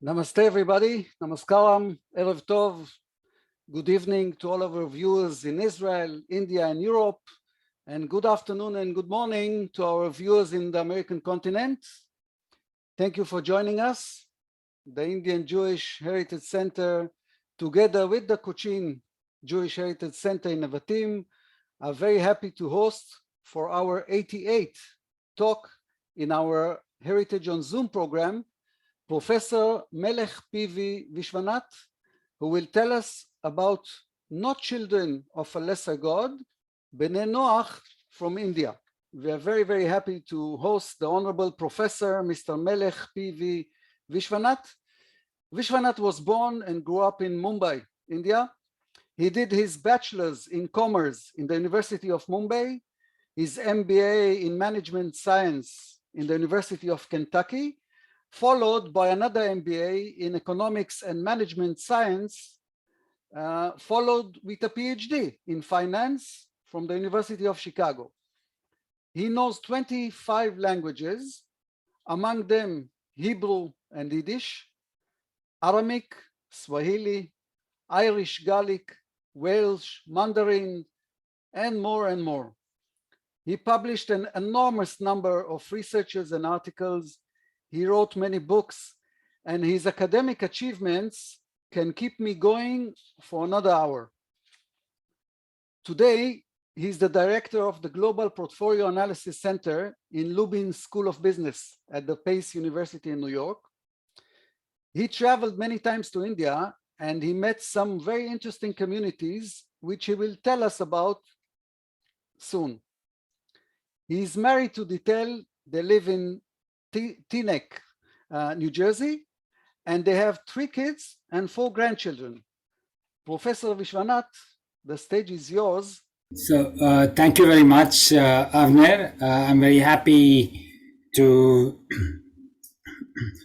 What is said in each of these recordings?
Namaste, everybody. Namaskaram. Erev Tov. Good evening to all of our viewers in Israel, India, and Europe. And good afternoon and good morning to our viewers in the American continent. Thank you for joining us. The Indian Jewish Heritage Center, together with the Cochin Jewish Heritage Center in Nevatim, are very happy to host for our 88th talk in our Heritage on Zoom program, Professor Melekh P.V. Viswanath, who will tell us about not children of a lesser God, Bene Noah from India. We are very, very happy to host the Honorable Professor Mr. Melekh P.V. Viswanath. Viswanath was born and grew up in Mumbai, India. He did his bachelor's in commerce in the University of Mumbai, his MBA in management science in the University of Kentucky, followed by another MBA in economics and management science, followed with a PhD in finance from the University of Chicago. He knows 25 languages, among them Hebrew and Yiddish, Aramaic, Swahili, Irish Gaelic, Welsh, Mandarin, and more and more. He published an enormous number of researches and articles. He wrote many books, and his academic achievements can keep me going for another hour. Today, he's the director of the Global Portfolio Analysis Center in Lubin School of Business at the Pace University in New York. He traveled many times to India, and he met some very interesting communities, which he will tell us about soon. He is married to Ditel. They live in Teaneck, New Jersey, and they have 3 kids and 4 grandchildren. Professor Viswanath, the stage is yours. So thank you very much, Avner. I'm very happy to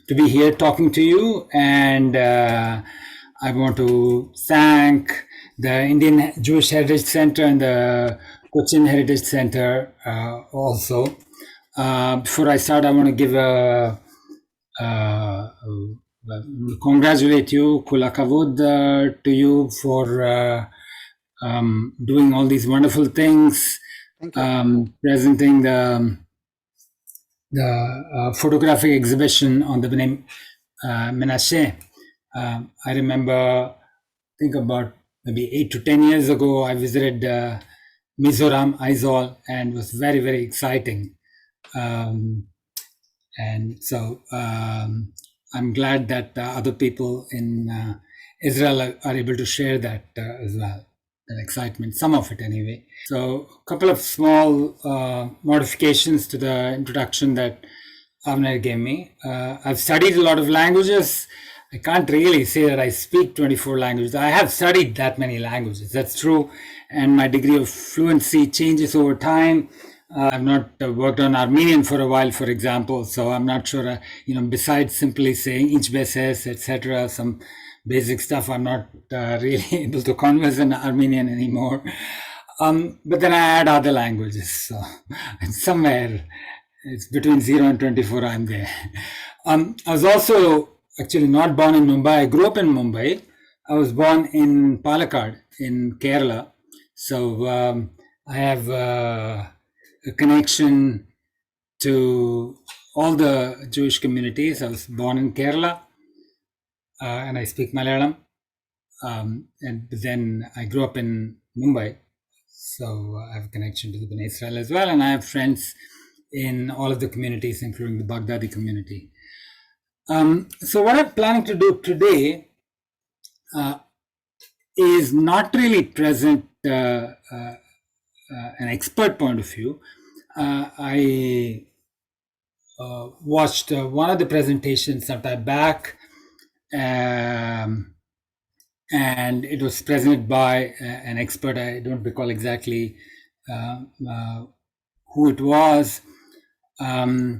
be here talking to you, and I want to thank the Indian Jewish Heritage Center and the Cochin Heritage Center also. Before I start, I want to give congratulate you, Kula Kavod, to you for doing all these wonderful things, presenting the photographic exhibition on the Bene Menashe. I remember, I think about maybe 8 to 10 years ago, I visited Mizoram, Aizawl, and it was very, very exciting. And so I'm glad that other people in Israel are able to share that as well, that excitement, some of it anyway. So a couple of small modifications to the introduction that Avner gave me. I've studied a lot of languages. I can't really say that I speak 24 languages. I have studied that many languages, that's true. And my degree of fluency changes over time. I've not worked on Armenian for a while, for example, so I'm not sure, besides simply saying inch beses, etc., some basic stuff, I'm not really able to converse in Armenian anymore. But then I add other languages, so somewhere it's between 0 and 24, I'm there. I was also actually not born in Mumbai. I grew up in Mumbai. I was born in Palakkad in Kerala. So I have a connection to all the Jewish communities. I was born in Kerala and I speak Malayalam. And then I grew up in Mumbai. So I have a connection to the Bnei Israel as well. And I have friends in all of the communities, including the Baghdadi community. So what I'm planning to do today is not really present an expert point of view. I watched one of the presentations some time back, and it was presented by an expert. I don't recall exactly who it was. I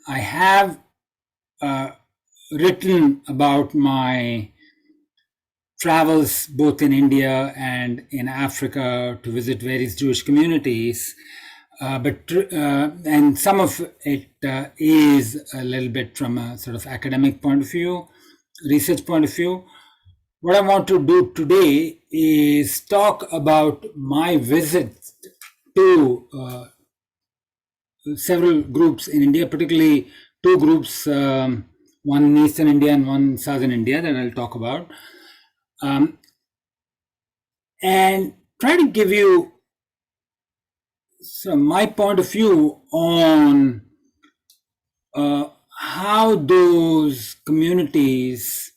have written about my travels both in India and in Africa to visit various Jewish communities. And some of it is a little bit from a sort of academic point of view. research point of view. What I want to do today is talk about my visit to several groups in India, particularly two groups, one in Eastern India and one in Southern India that I'll talk about, and try to give you my point of view on how those communities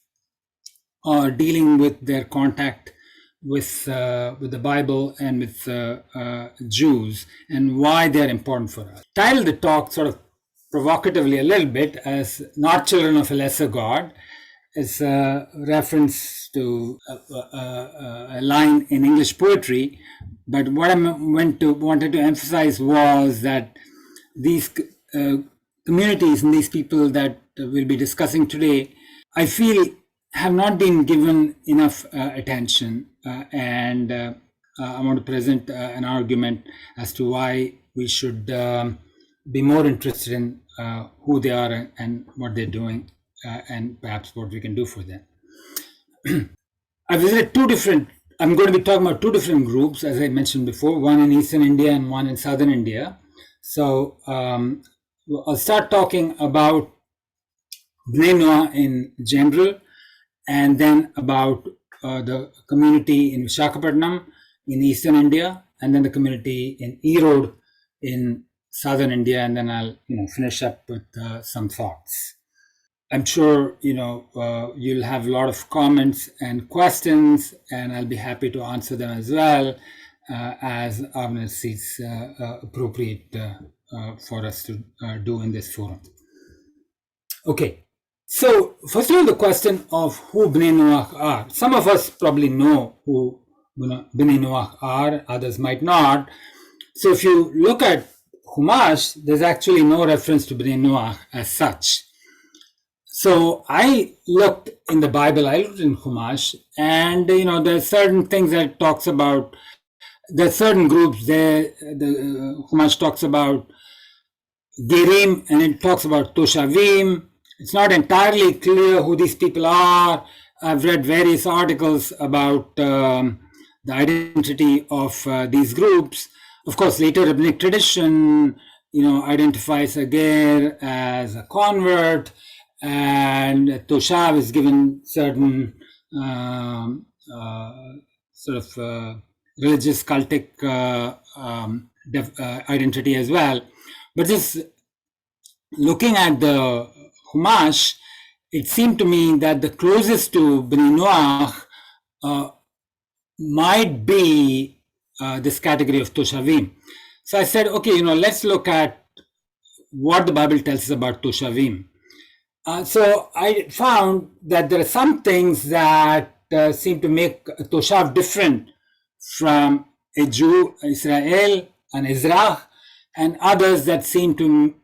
are dealing with their contact with the Bible and with Jews, and why they're important for us. Title the talk sort of provocatively a little bit as "Not Children of a Lesser God." It's a reference to a line in English poetry, but what I wanted to emphasize was that these communities and these people that we'll be discussing today, I feel, have not been given enough attention, and I want to present an argument as to why we should be more interested in who they are and what they're doing, and perhaps what we can do for them. I visited I'm going to be talking about two different groups, as I mentioned before, one in Eastern India and one in Southern India. So I'll start talking about Bene Noah in general, and then about the community in Visakhapatnam in Eastern India, and then the community in Erode in Southern India, and then I'll finish up with some thoughts. I'm sure you'll have a lot of comments and questions, and I'll be happy to answer them as well, as Avner sees appropriate for us to do in this forum. Okay, so first of all, the question of who Bene Noah are. Some of us probably know who Bene Noah are, others might not. So if you look at Chumash, there's actually no reference to Bene Noah as such. So I looked in the Bible, I looked in Chumash, and there's certain things that it talks about. There's certain groups there. The Chumash talks about Gerim, and it talks about Toshavim. It's not entirely clear who these people are. I've read various articles about the identity of these groups. Of course, later rabbinic tradition, identifies a Ger as a convert, and Toshav is given certain sort of religious cultic identity as well. But just looking at the Chumash, it seemed to me that the closest to Bene Noah might be this category of Toshavim. So I said, okay, let's look at what the Bible tells us about Toshavim. So I found that there are some things that seem to make a Toshav different from a Jew, Israel, an Ezrach, and others that seem to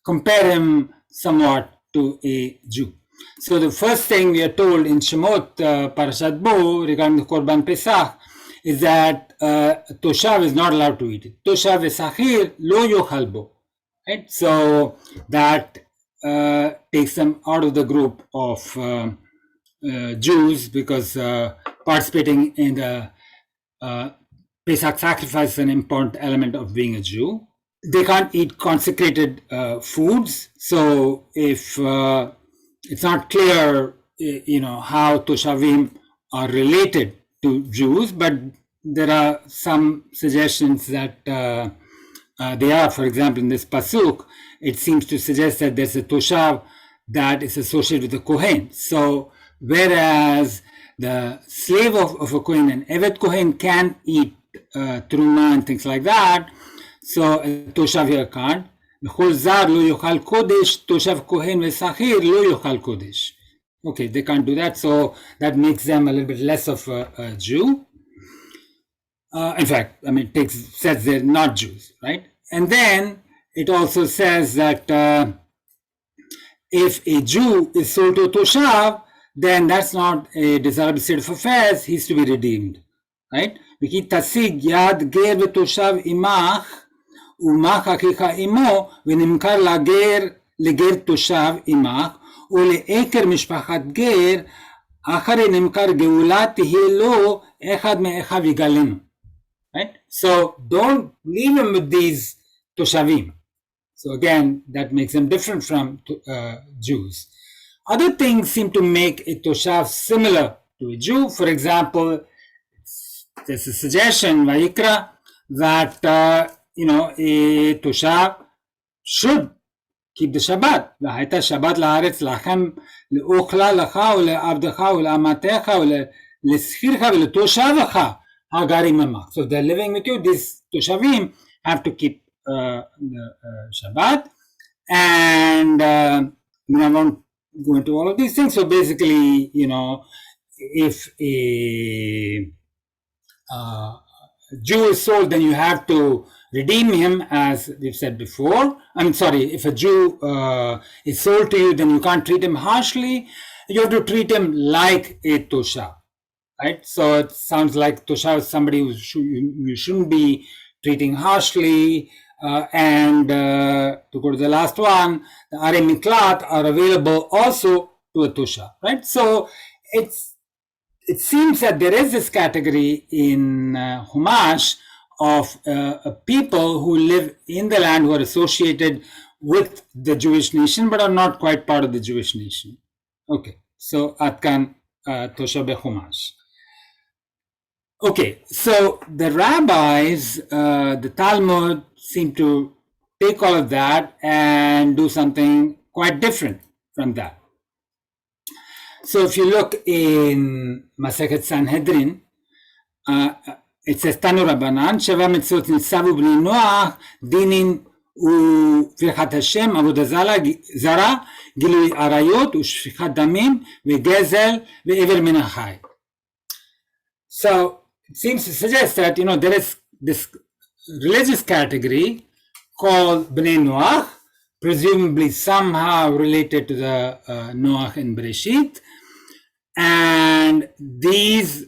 compare him somewhat to a Jew. So the first thing we are told in Shemot, Parashat Bo, regarding the Korban Pesach, is that Toshav is not allowed to eat it. Toshav Esachir lo yochal bo. Right? So that takes them out of the group of Jews, because participating in the Pesach sacrifice is an important element of being a Jew. They can't eat consecrated foods. So if it's not clear, how Toshavim are related to Jews, but there are some suggestions that they are. For example, in this pasuk, it seems to suggest that there's a Toshav that is associated with the Kohen. So whereas the slave of a Kohen, an Evet Kohen, can eat Truma and things like that, so Toshav here can't. B'chol zar lo yochal kodesh, Toshav Kohen v'sachir lo yochal kodesh. Okay, they can't do that, so that makes them a little bit less of a Jew. In fact, it says they're not Jews, right? And then it also says that if a Jew is sold to a Toshav, then that's not a desirable state of affairs. He's to be redeemed, right? V'ki tasig yad ger v'toshav imach umach achicha imo v'nimkar lager leger toshav imach ולעקר משפחת גר, אחרי נמכר גאולה תהיה לו, אחד מאחיו יגלנו. Right? So don't leave him with these toshavim. So again, that makes them different from Jews. Other things seem to make a toshav similar to a Jew. For example, there's a suggestion, Vayikra, that a toshav should keep the Shabbat. והייתה שבת לארץ לכם לאוכלה לך ולעבדך ולאמתך ולשכירך ולתושבך הגרים עמך. So if they're living with you, these toshavim have to keep the Shabbat. And I won't go into all of these things. So basically, if a Jew is sold, then you have to redeem him, as we've said before. If a Jew is sold to you, then you can't treat him harshly. You have to treat him like a toshav, right? So it sounds like toshav is somebody who you shouldn't be treating harshly. And to go to the last one, the Are Miklat are available also to a toshav, right? So it seems that there is this category in Humash of people who live in the land who are associated with the Jewish nation but are not quite part of the Jewish nation. Okay, so Atkan Tosha Bechumash. Okay, so the rabbis, the Talmud, seem to take all of that and do something quite different from that. So if you look in Masechet Sanhedrin, it says Tanu Rabbanan, Sheva mitzvot nitzavu b'nei Noach, dinin ופרחת השם, עבודה זרה, גילוי עריות ושפיכת דמים וגזל ועבר מן החי. So it seems to suggest that there is this religious category called Bene Noah, presumably somehow related to the Noah and Bereshit, and these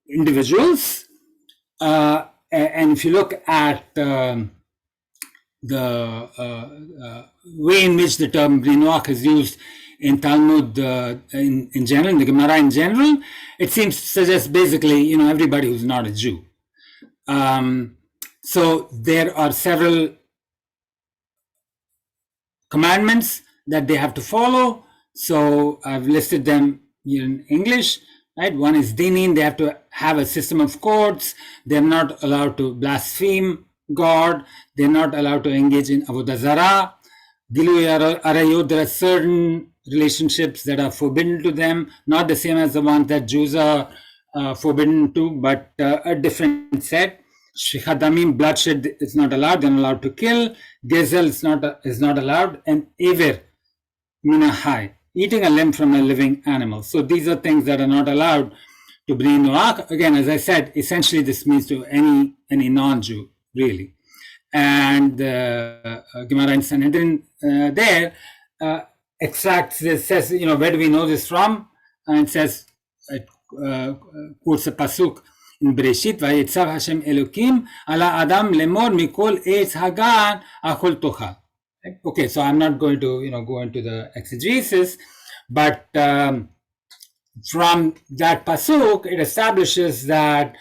individuals, and if you look at the way in which the term Bene Noah is used in Talmud in general, in the Gemara in general, it seems to suggest basically everybody who's not a Jew. So there are several commandments that they have to follow. So I've listed them here in English. Right? One is dinin, they have to have a system of courts. They're not allowed to blaspheme God. They're not allowed to engage in avodah zarah. Gilui arayot, there are certain relationships that are forbidden to them, not the same as the ones that Jews are forbidden to, but a different set. Shfichat damim, bloodshed is not allowed. They're not allowed to kill. Gezel is not allowed. And aver, minahai, eating a limb from a living animal. So these are things that are not allowed to Bnei Noach. Again, as I said, essentially this means to any non-Jew, really. And Gemara in Sanhedrin there extracts this, says, where do we know this from? And it says, it quotes a pasuk in Bereshit, Vayetzav Hashem Elokim ala Adam lemor mikol eitz hagan achol tochal. Okay, so I'm not going to go into the exegesis, but from that pasuk, it establishes that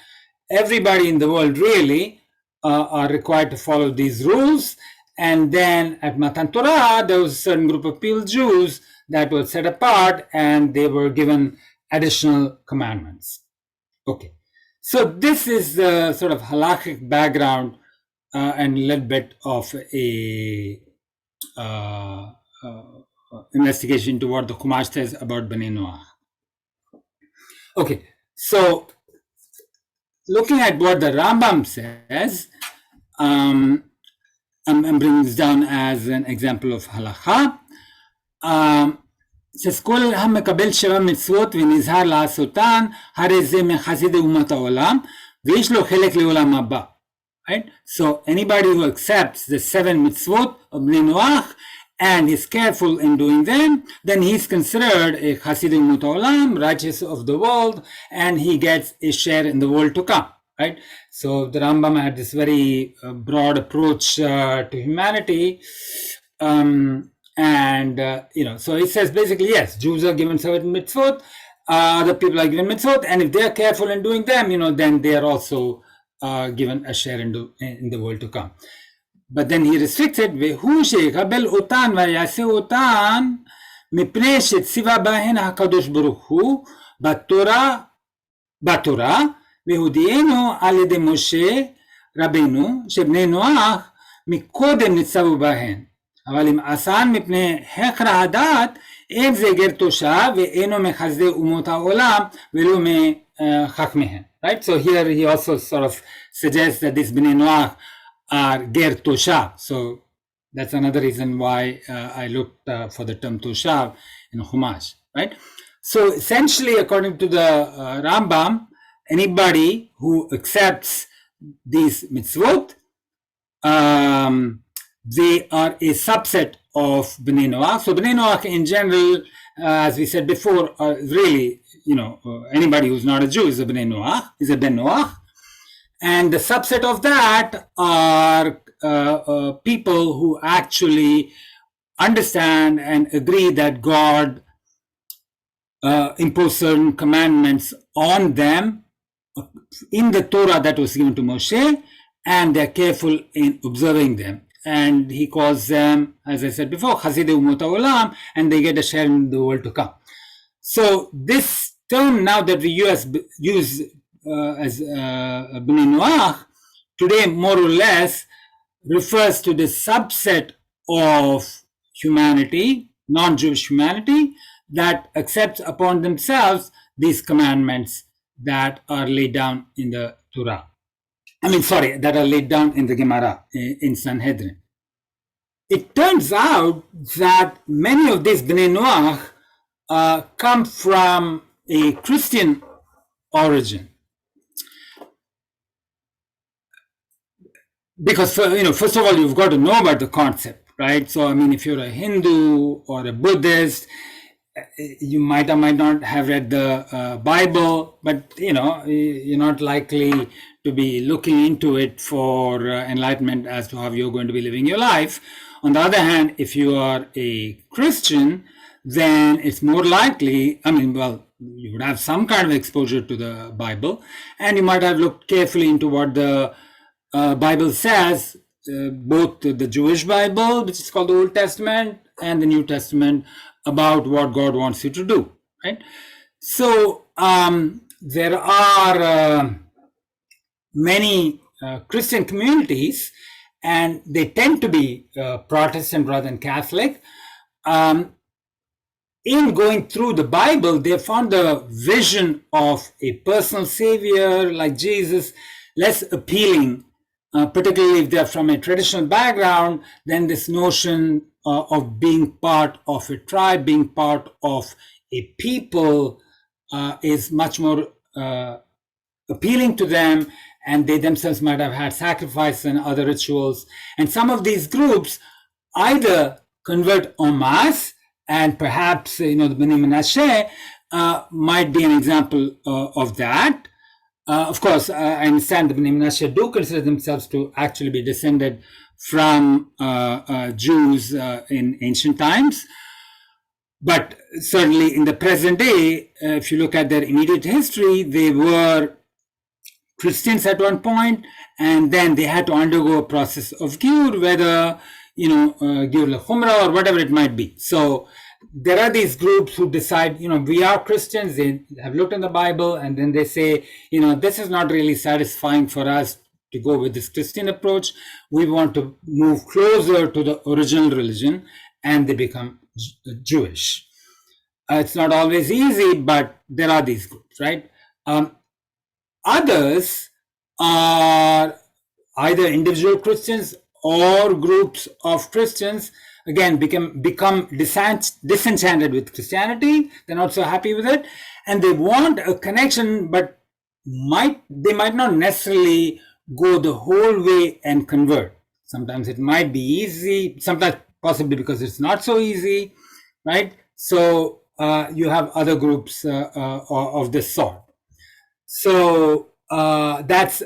everybody in the world really are required to follow these rules. And then at Matan Torah, there was a certain group of people, Jews, that were set apart, and they were given additional commandments. Okay, so this is the sort of halakhic background and a little bit of a investigation into what the Chumash says about Bnei Noah. Okay, so looking at what the Rambam says, I'm bringing this down as an example of halakha. says כל המקבל 7 מצוות ונזהר לעשותן, הרי זה מחסידי אומות העולם, ויש לו חלק לעולם הבא. Right? So anybody who accepts the 7 mitzvot of Bnei Noach and is careful in doing them, then he's considered a Chasid Umot Olam, righteous of the world, and he gets a share in the world to come. Right? So the Rambam had this very broad approach to humanity, and And, so it says basically, yes, Jews are given certain mitzvot, other people are given mitzvot, and if they are careful in doing them, then they are also given a share in the world to come. But then he restricted, והוא שיקבל אותן ויעשה אותן מפני שציווה בהן הקדוש ברוך הוא בתורה, והודיענו על ידי משה רבנו שבני נוח מקודם ניצבו בהן. אבל אם עשן מפני החר הדעת, אין זה גר תושב ואינו מחסדי אומות העולם ולא מחכמיהם. Right? So here he also sort of suggests that this Bene Noah are ger toshav. So that's another reason why I looked for the term toshav in Chumash. Right? So essentially, according to the Rambam, anybody who accepts these mitzvot, they are a subset of Bene Noah. So Bene Noah in general, as we said before, are really, anybody who's not a Jew is a Bene Noah, is a Ben Noah. And the subset of that are people who actually understand and agree that God imposed certain commandments on them in the Torah that was given to Moshe, and they're careful in observing them. And he calls them, as I said before, Chassidei Umot HaOlam, and they get a share in the world to come. So this term now that we use as Bene Noah today more or less refers to the subset of humanity, non-Jewish humanity, that accepts upon themselves these commandments that are laid down in the Torah. That are laid down in the Gemara, in Sanhedrin. It turns out that many of these Bnei Noah come from a Christian origin. Because, first of all, you've got to know about the concept, right? So, if you're a Hindu or a Buddhist, you might or might not have read the Bible, but, you're not likely to be looking into it for enlightenment as to how you're going to be living your life. On the other hand, if you are a Christian, then it's more likely, you would have some kind of exposure to the Bible, and you might have looked carefully into what the Bible says, both the Jewish Bible, which is called the Old Testament, and the New Testament, about what God wants you to do, right? So there are many Christian communities, and they tend to be Protestant rather than Catholic. In going through the Bible, they found the vision of a personal savior like Jesus less appealing, particularly if they're from a traditional background, than this notion of being part of a tribe, being part of a people is much more appealing to them, and they themselves might have had sacrifices and other rituals. And some of these groups either convert en masse, and perhaps, the Bnei Menashe might be an example of that. Of course, I understand the Bnei Menashe do consider themselves to actually be descended from Jews in ancient times. But certainly in the present day, if you look at their immediate history, they were Christians at one point, and then they had to undergo a process of Giur, whether, Giur L'Chumra or whatever it might be. So there are these groups who decide, we are Christians, they have looked in the Bible, and then they say, this is not really satisfying for us to go with this Christian approach. We want to move closer to the original religion, and they become Jewish. It's not always easy, but there are these groups, right? Others are either individual Christians or groups of Christians, again, become disenchanted with Christianity. They're not so happy with it, and they want a connection, but they might not necessarily go the whole way and convert. Sometimes it might be easy, sometimes possibly because it's not so easy, right? So you have other groups of this sort. So that's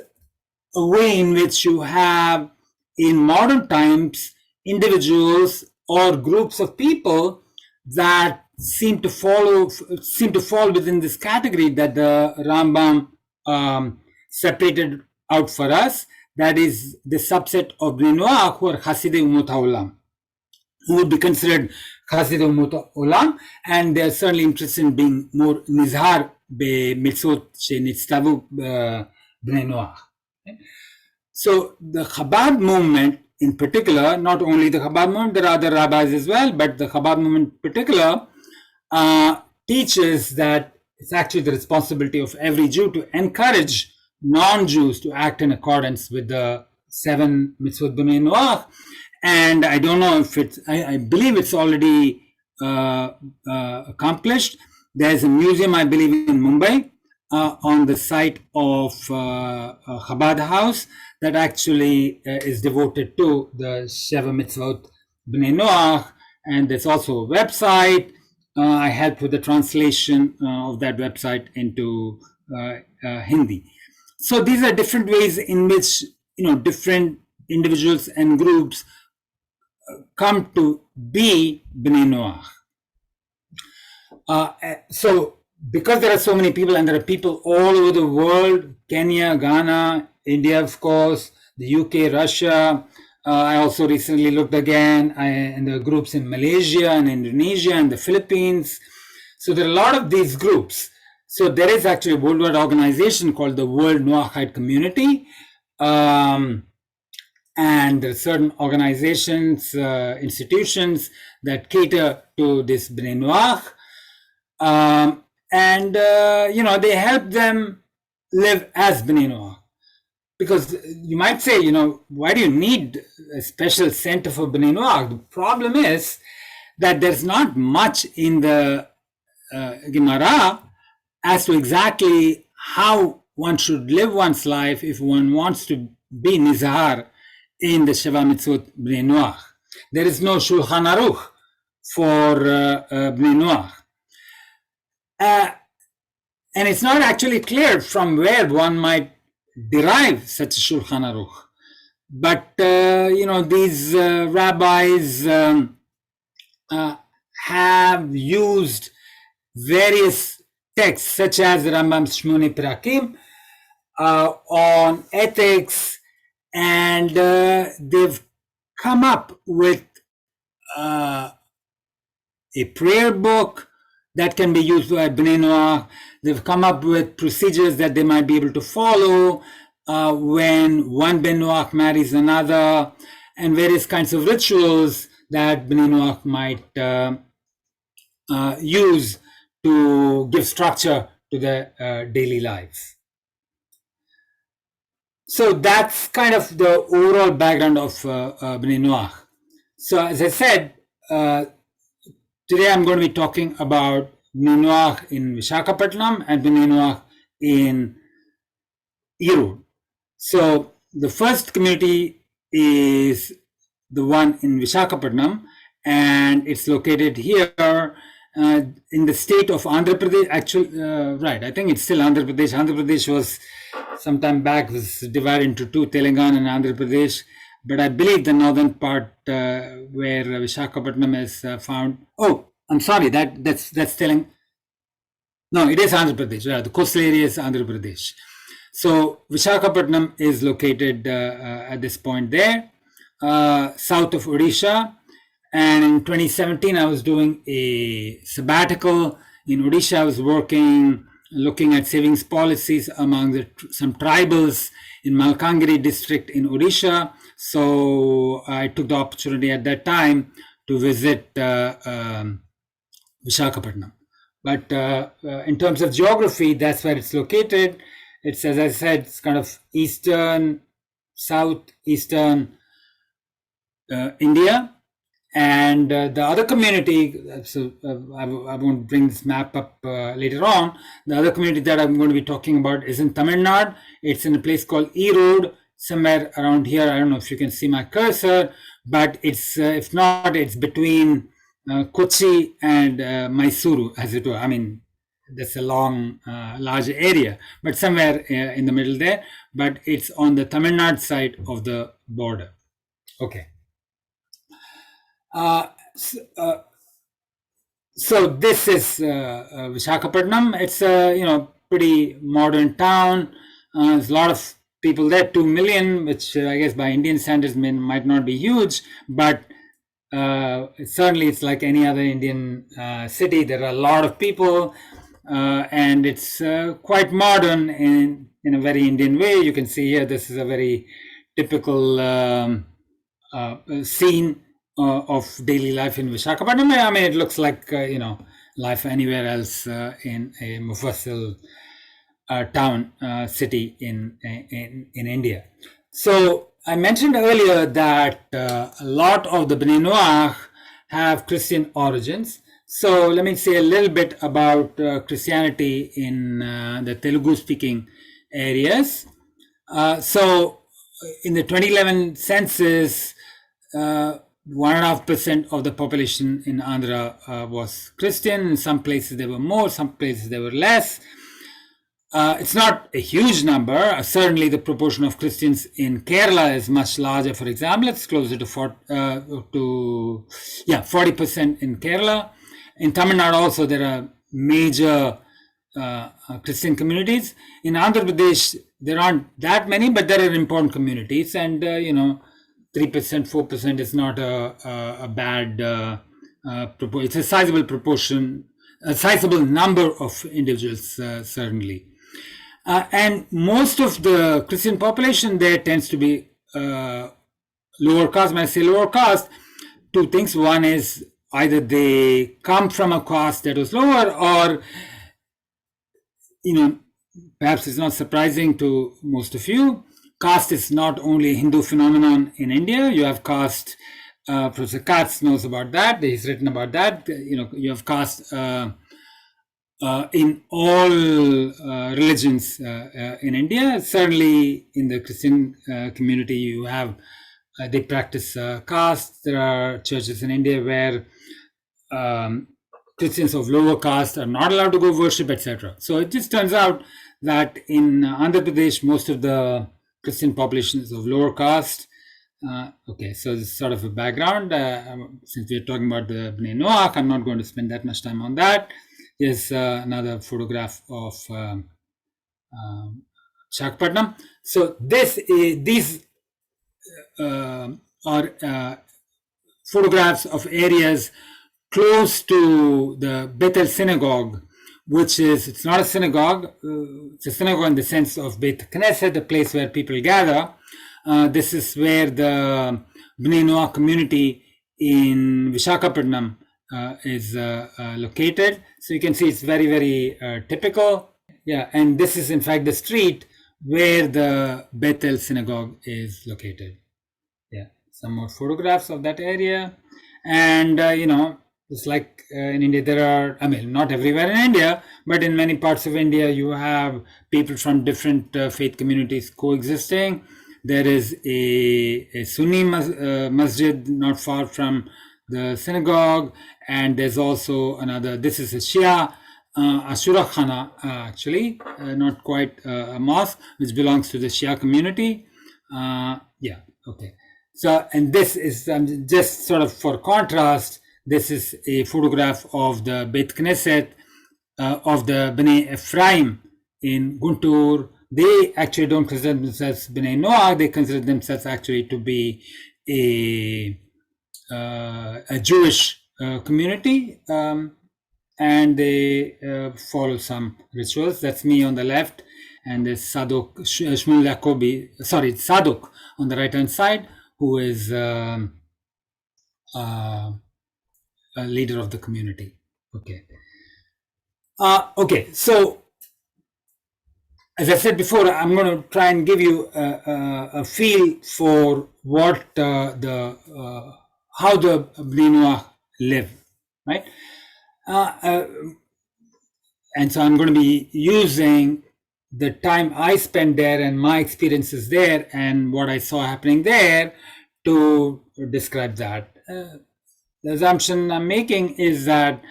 a way in which you have, in modern times, individuals or groups of people that seem to fall within this category that the Rambam separated out for us. That is the subset of Bnei Noach who are Hasidei Umot HaOlam, who would be considered Hasidei Umot HaOlam, and they are certainly interested in being more nizhar b'mitzvot shenitztavu Bnei Noach. So the Chabad movement in particular, not only the Chabad movement, there are other rabbis as well, but the Chabad movement in particular teaches that it's actually the responsibility of every Jew to encourage non-Jews to act in accordance with the 7 mitzvot Bnei Noach. And I don't know if it's, I believe it's already accomplished. There's a museum, I believe, in Mumbai on the site of Chabad House that actually is devoted to the Sheva Mitzvot Bnei Noach, and there's also a website. I helped with the translation of that website into Hindi. So these are different ways in which different individuals and groups come to be Bnei Noach. So because there are so many people, and there are people all over the world, Kenya, Ghana, India, of course, the UK, Russia. I also recently looked again, and there are groups in Malaysia and Indonesia and the Philippines. So there are a lot of these groups. So there is actually a worldwide organization called the World Noachite Community. And there are certain organizations, institutions that cater to this Bnei Noach. And they help them live as Bnei Noach. Because you might say, why do you need a special center for Bnei Noach? The problem is that there's not much in the Gemara as to exactly how one should live one's life if one wants to be Nizhar in the Sheva Mitzvot Bnei Noach. There is no Shulchan Aruch for Bnei Noach. And it's not actually clear from where one might derive such a Shulchan Aruch. But, these rabbis have used various texts, such as Rambam's Shmoni Perakim, on ethics, and they've come up with a prayer book that can be used by Bnei Noach. They've come up with procedures that they might be able to follow when one Bnei Noach marries another, and various kinds of rituals that Bnei Noach might use to give structure to their daily lives. So that's kind of the overall background of Bnei Noach. So as I said, today I'm going to be talking about Bnei Noach in Visakhapatnam and Bnei Noach in Erode. So the first community is the one in Visakhapatnam, and it's located here in the state of Andhra Pradesh. Actually, right, I think it's still Andhra Pradesh. Andhra Pradesh was sometime back was divided into two, Telangana and Andhra Pradesh. But I believe the northern part where Visakhapatnam is found. Oh, I'm sorry, that's Telangana. No, it is Andhra Pradesh. The coastal area is Andhra Pradesh. So Visakhapatnam is located at this point there, south of Odisha. And in 2017, I was doing a sabbatical in Odisha. I was looking at savings policies among some tribals in Malkangiri district in Odisha. So I took the opportunity at that time to visit Visakhapatnam. But in terms of geography, that's where it's located. It's, as I said, it's kind of southeastern India. And the other community, so I won't bring this map up later on. The other community that I'm going to be talking about is in Tamil Nadu. It's in a place called Erode, somewhere around here. I don't know if you can see my cursor, but it's if not, it's between Cochin and Mysuru, as it were. I mean, that's a long, large area, but somewhere in the middle there. But it's on the Tamil Nadu side of the border. Okay. So this is Visakhapatnam. It's a pretty modern town. There's a lot of people there, 2 million, which I guess by Indian standards might not be huge, but certainly it's like any other Indian city. There are a lot of people, and it's quite modern in a very Indian way. You can see here this is a very typical scene of daily life in Visakhapatnam. I mean, it looks like life anywhere else in a Mufassil town city in India. So I mentioned earlier that a lot of the Bene Noah have Christian origins. So let me say a little bit about Christianity in the Telugu-speaking areas. So in the 2011 census, 1.5% of the population in Andhra was Christian. In some places there were more, some places there were less. It's not a huge number. Certainly the proportion of Christians in Kerala is much larger. For example, it's closer to 40% in Kerala. In Tamil Nadu also there are major Christian communities. In Andhra Pradesh there aren't that many, but there are important communities, and 3%, 4% is not a bad it's a sizable proportion, a sizable number of individuals, certainly. And most of the Christian population there tends to be lower caste. When I say lower caste, two things. One is either they come from a caste that was lower, or perhaps it's not surprising to most of you, caste is not only a Hindu phenomenon in India. You have caste, Professor Katz knows about that. He's written about that. You have caste in all religions in India. Certainly in the Christian community, you have they practice caste. There are churches in India where Christians of lower caste are not allowed to go worship, etc. So it just turns out that in Andhra Pradesh, most of the Christian population is of lower caste. Okay, so this is sort of a background. Since we're talking about the Bene Noah, I'm not going to spend that much time on that. Here's another photograph of Visakhapatnam. So these are photographs of areas close to the Bethel synagogue, which is, it's not a synagogue, it's a synagogue in the sense of Beit Knesset, the place where people gather. This is where the Bene Noah community in Visakhapatnam is located. So you can see it's very, very typical. Yeah, and this is in fact the street where the Bethel synagogue is located. Yeah, some more photographs of that area. And, it's like in India, there are, not everywhere in India, but in many parts of India, you have people from different faith communities coexisting. There is a Sunni masjid not far from the synagogue, and there's also another, this is a Shia Ashura Khana, actually, not quite a mosque, which belongs to the Shia community. Yeah, okay. So, and this is just sort of for contrast, this is a photograph of the Beit Knesset of the Bnei Ephraim in Guntur. They actually don't consider themselves Bnei Noah. They consider themselves actually to be a Jewish community, and they follow some rituals. That's me on the left, and there's Sadok Shmuel Yacobi. Sorry, Sadok on the right hand side, who is a leader of the community. Okay. Okay, so as I said before, I'm going to try and give you a feel for what how the Bnei Noah live, right? And so I'm going to be using the time I spent there and my experiences there and what I saw happening there to describe that. The assumption I'm making is that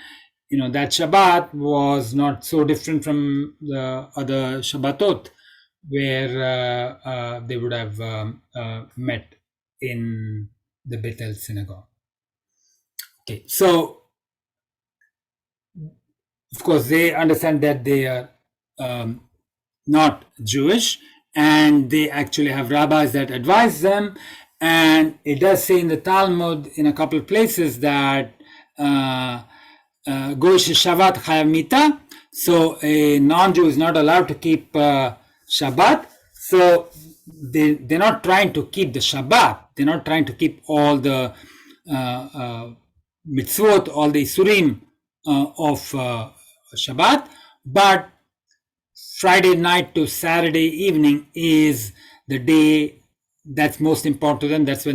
that Shabbat was not so different from the other Shabbatot, where they would have met in the Bethel synagogue. Okay, so of course they understand that they are not Jewish, and they actually have rabbis that advise them. And it does say in the Talmud in a couple of places that Goish Shabbat Chayav Mita, so a non-Jew is not allowed to keep Shabbat. So they're not trying to keep the Shabbat. They're not trying to keep all the mitzvot, all the isurim of Shabbat, but Friday night to Saturday evening is the day that's most important to them. That's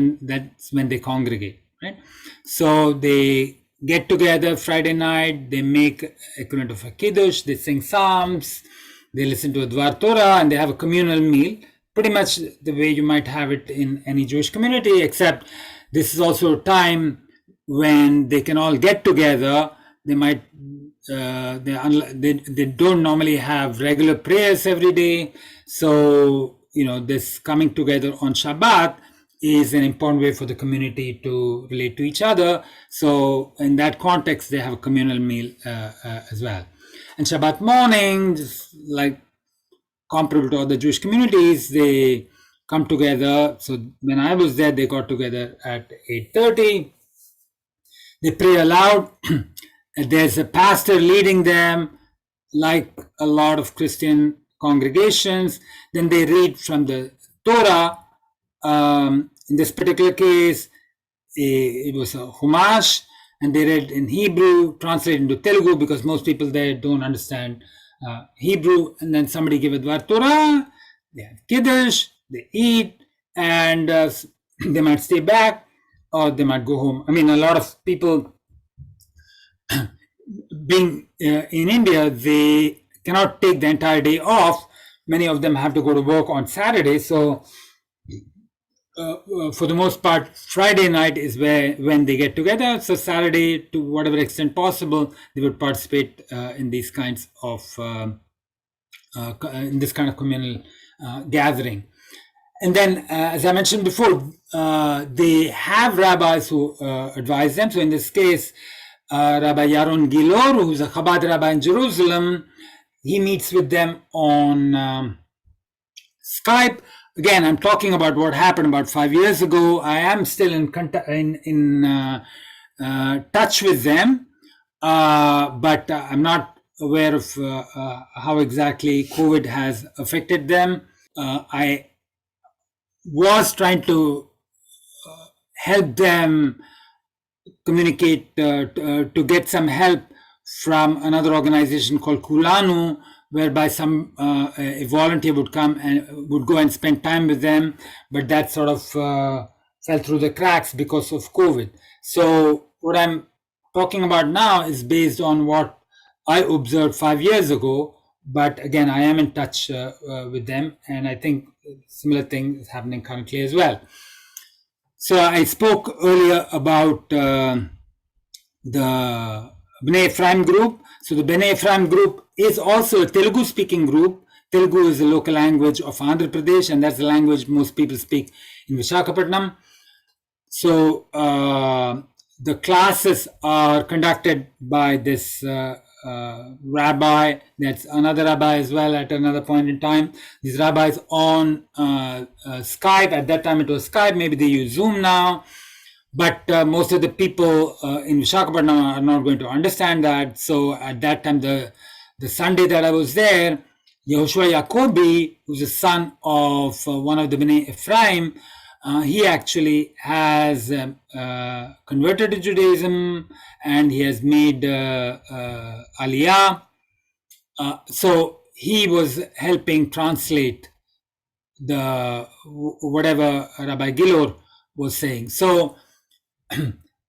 when they congregate, right? So they get together Friday night. They make equivalent of a kiddush. They sing psalms. They listen to a Dvar Torah, and they have a communal meal, pretty much the way you might have it in any Jewish community. Except this is also a time when they can all get together. They might they don't normally have regular prayers every day, so this coming together on Shabbat is an important way for the community to relate to each other. So in that context, they have a communal meal as well. And Shabbat morning, just like comparable to other Jewish communities, they come together. So when I was there, they got together at 8:30. They pray aloud. There's a pastor leading them, like a lot of Christian congregations. Then they read from the Torah. In this particular case, it was a Humash, and they read in Hebrew, translated into Telugu, because most people there don't understand Hebrew. And then somebody give a Dvar Torah, they have Kiddush, they eat, and they might stay back or they might go home. I mean, a lot of people being in India, they cannot take the entire day off. Many of them have to go to work on Saturday. So for the most part, Friday night is when they get together. So Saturday, to whatever extent possible, they would participate in these kinds of in this kind of communal gathering. And then, as I mentioned before, they have rabbis who advise them. So in this case, Rabbi Yaron Gilor, who's a Chabad rabbi in Jerusalem, he meets with them on Skype. Again, I'm talking about what happened about 5 years ago. I am still in touch with them, but I'm not aware of how exactly COVID has affected them. I was trying to help them communicate to get some help from another organization called Kulanu, whereby a volunteer would come and would go and spend time with them, but that sort of fell through the cracks because of COVID. So what I'm talking about now is based on what I observed 5 years ago, but again, I am in touch with them, and I think similar thing is happening currently as well. So I spoke earlier about the Bene Ephraim group. So the Bene Ephraim group is also a Telugu-speaking group. Telugu is the local language of Andhra Pradesh, and that's the language most people speak in Visakhapatnam. So the classes are conducted by this rabbi. That's another rabbi as well at another point in time. These rabbis on Skype. At that time it was Skype. Maybe they use Zoom now. But most of the people in Visakhapatnam are not going to understand that. So at that time, the Sunday that I was there, Yehoshua Yacobi, who's the son of one of the Bene Ephraim, he actually has converted to Judaism, and he has made Aliyah. So he was helping translate whatever Rabbi Gilor was saying. So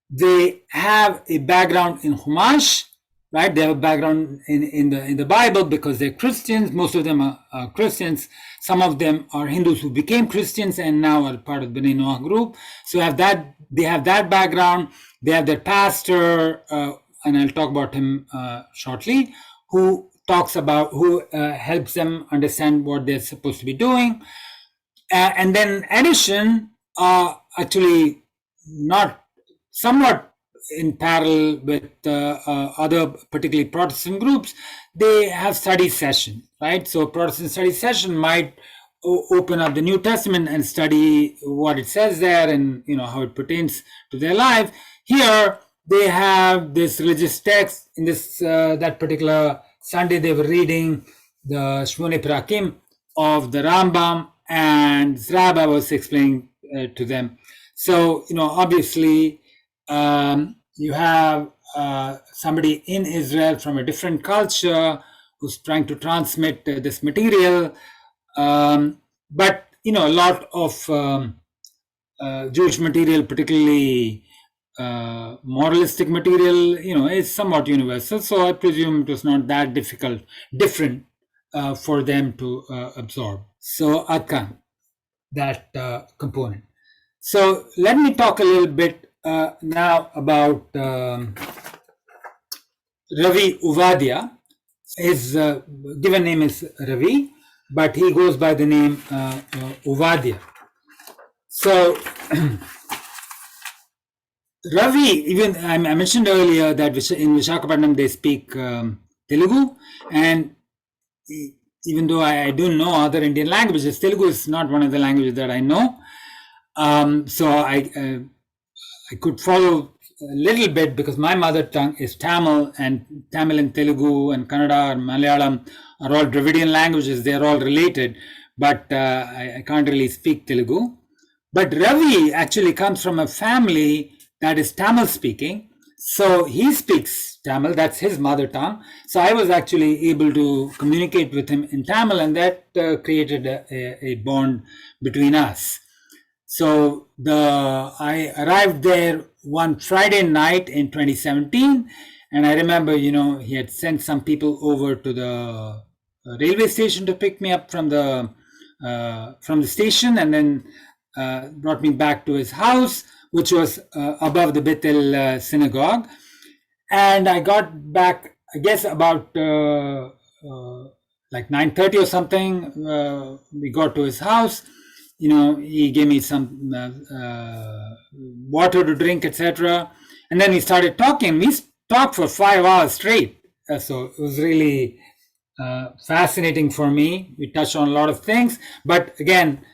they have a background in Chumash, right? They have a background in the Bible because they're Christians. Most of them are Christians. Some of them are Hindus who became Christians and now are part of the Bene Noah group. So they have that background. They have their pastor, and I'll talk about him shortly, who helps them understand what they're supposed to be doing. And then in addition, actually not somewhat in parallel with other particularly Protestant groups, they have study session, right? So Protestant study session might open up the New Testament and study what it says there and how it pertains to their life. Here they have this religious text. In this that particular Sunday, they were reading the Shmone Prakim of the Rambam, and this rabbi was explaining to them. So obviously you have somebody in Israel from a different culture who's trying to transmit this material. But a lot of Jewish material, particularly moralistic material, is somewhat universal. So I presume it was not that different for them to absorb. So Adkan, that component. So let me talk a little bit now about Ravi Uvadia. His given name is Ravi, but he goes by the name Uvadia. So Ravi, even I mentioned earlier that in Visakhapatnam they speak Telugu, and even though I don't know other Indian languages, Telugu is not one of the languages that I know. So I could follow a little bit because my mother tongue is Tamil, and Tamil and Telugu and Kannada and Malayalam are all Dravidian languages. They are all related, but I can't really speak Telugu. But Ravi actually comes from a family that is Tamil speaking. So he speaks Tamil, that's his mother tongue. So I was actually able to communicate with him in Tamil, and that created a bond between us. So I arrived there one Friday night in 2017, and I remember, he had sent some people over to the railway station to pick me up from the station, and then brought me back to his house, which was above the Bethel synagogue. And I got back, I guess, about like 9:30 or something. We got to his house. He gave me some water to drink, etc. And then we started talking. We talked for 5 hours straight. So it was really fascinating for me. We touched on a lot of things. But again,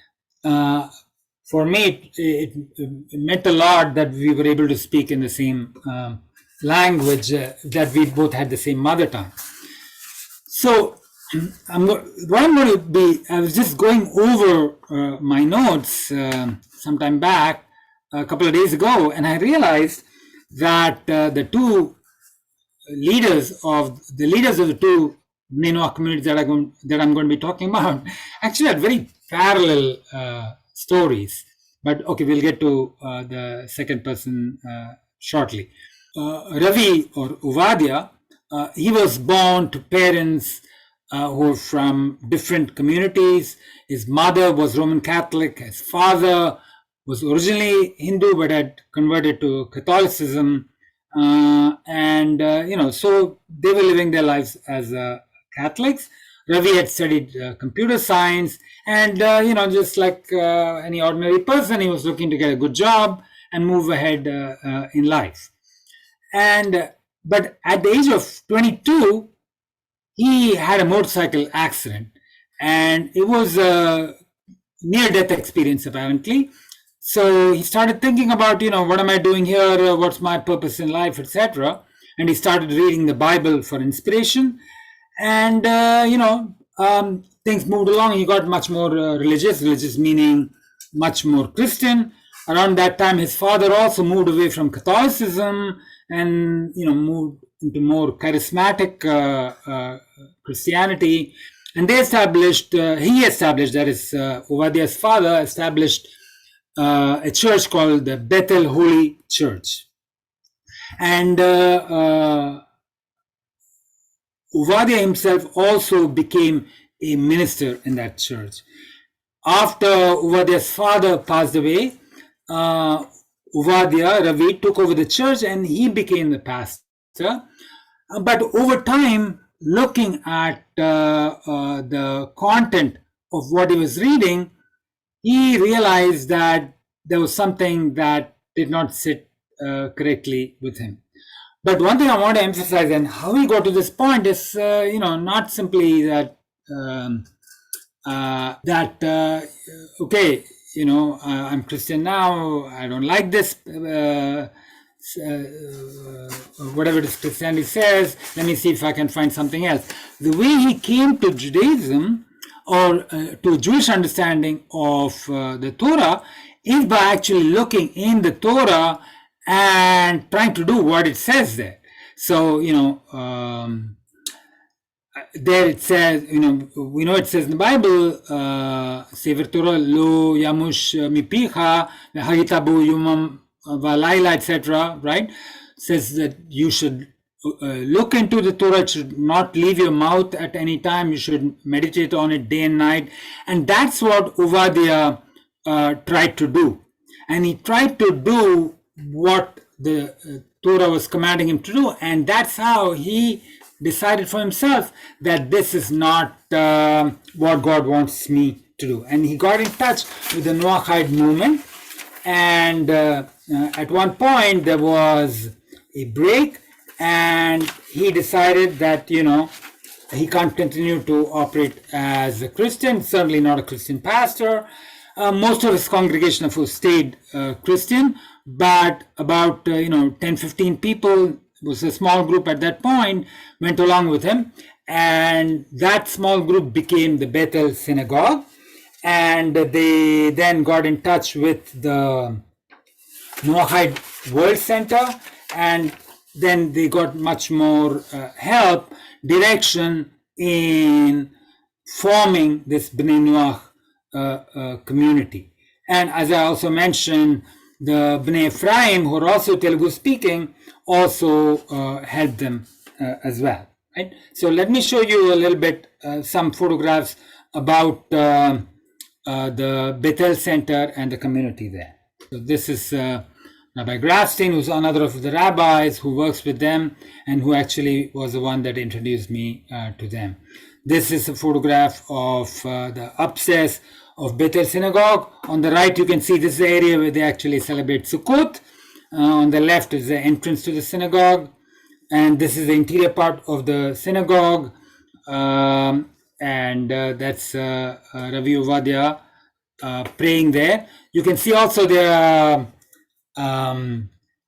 for me, it meant a lot that we were able to speak in the same language, that we both had the same mother tongue. So I was just going over my notes sometime back, a couple of days ago, and I realized that the leaders of the two Bene Noah communities that I'm going to be talking about actually had very parallel stories. But okay, we'll get to the second person shortly. Ravi, or Uvadia, he was born to parents who were from different communities. His mother was Roman Catholic. His father was originally Hindu but had converted to Catholicism. So they were living their lives as Catholics. Ravi had studied computer science, and just like any ordinary person, he was looking to get a good job and move ahead in life. But at the age of 22, he had a motorcycle accident, and it was a near-death experience apparently. So he started thinking about, what am I doing here? What's my purpose in life, etc. And he started reading the Bible for inspiration. And, things moved along. He got much more religious meaning much more Christian. Around that time, his father also moved away from Catholicism and, moved into more charismatic Christianity. And he established, that is, Uvadia's father established a church called the Bethel Holy Church. And Uvadia himself also became a minister in that church. After Uvadia's father passed away, Ravi took over the church and he became the pastor. But over time, looking at the content of what he was reading, he realized that there was something that did not sit correctly with him. But one thing I want to emphasize, and how we got to this point, is not simply that okay, I'm Christian now. I don't like this. Whatever this Christianity says, let me see if I can find something else. The way he came to Judaism or to Jewish understanding of the Torah is by actually looking in the Torah and trying to do what it says there. So, there it says, we know it says in the Bible, Sefer Torah lo yamush mipicha v'hagitabu yumam v'alayla, etc., right? Says that you should look into the Torah. It should not leave your mouth at any time. You should meditate on it day and night. And that's what Obadiah tried to do. And he tried to do what the Torah was commanding him to do. And that's how he decided for himself that this is not what God wants me to do. And he got in touch with the Noahide movement. And at one point there was a break, and he decided that, he can't continue to operate as a Christian, certainly not a Christian pastor. Most of his congregation, of course, stayed Christian, but about 10-15 people, was a small group at that point, went along with him, and that small group became the Bethel Synagogue. And they then got in touch with the Noahide World Center, and then they got much more help, direction in forming this Bene Noah community. And as I also mentioned, the Bnei Ephraim, who are also Telugu speaking, also helped them as well. Right? So let me show you a little bit some photographs about the Bethel Center and the community there. So this is Rabbi Grafstein, who's another of the rabbis who works with them and who actually was the one that introduced me to them. This is a photograph of the upstairs of Bethel Synagogue. On the right, you can see this is the area where they actually celebrate Sukkot. On the left is the entrance to the synagogue. And this is the interior part of the synagogue. And that's Ravi Ovadia praying there. You can see also they are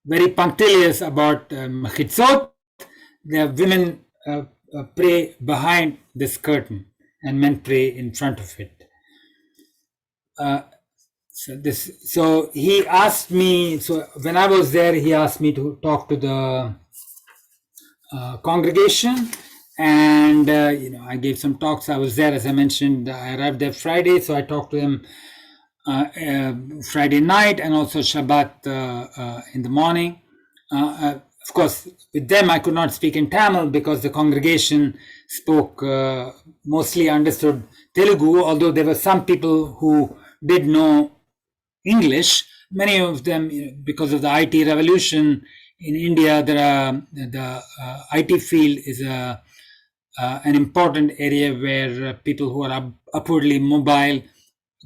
very punctilious about Machitzot. The women pray behind this curtain and men pray in front of it. So he asked me, so when I was there, he asked me to talk to the congregation, and I gave some talks. I was there, as I mentioned. I arrived there Friday, so I talked to him Friday night and also Shabbat in the morning. Of course, with them I could not speak in Tamil because the congregation spoke mostly understood Telugu, although there were some people who did know English. Many of them, because of the IT revolution in India, the IT field is an important area where people who are upwardly mobile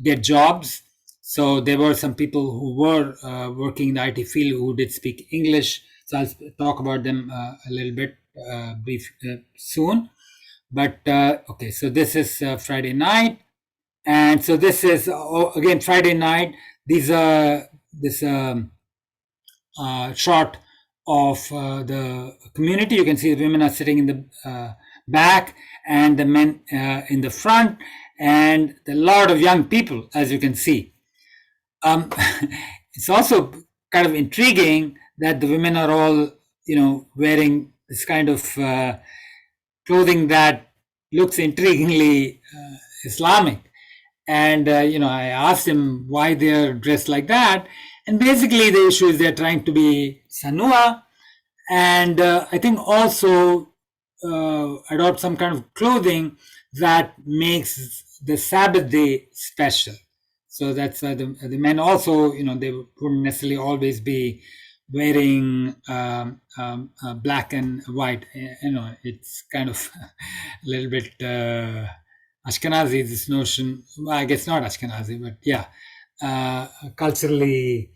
get jobs. So there were some people who were working in the IT field who did speak English. So I'll talk about them a little bit brief soon. But okay, so this is Friday night. And so this is, again, Friday night. These are this shot of the community. You can see the women are sitting in the back and the men in the front, and a lot of young people, as you can see. It's also kind of intriguing that the women are all, wearing this kind of clothing that looks intriguingly Islamic. And, I asked him why they're dressed like that. And basically the issue is they're trying to be sanua, and I think also adopt some kind of clothing that makes the Sabbath day special. So that's why the men also, they wouldn't necessarily always be wearing black and white. It's kind of a little bit Ashkenazi, this notion. Well, I guess not Ashkenazi, but yeah, culturally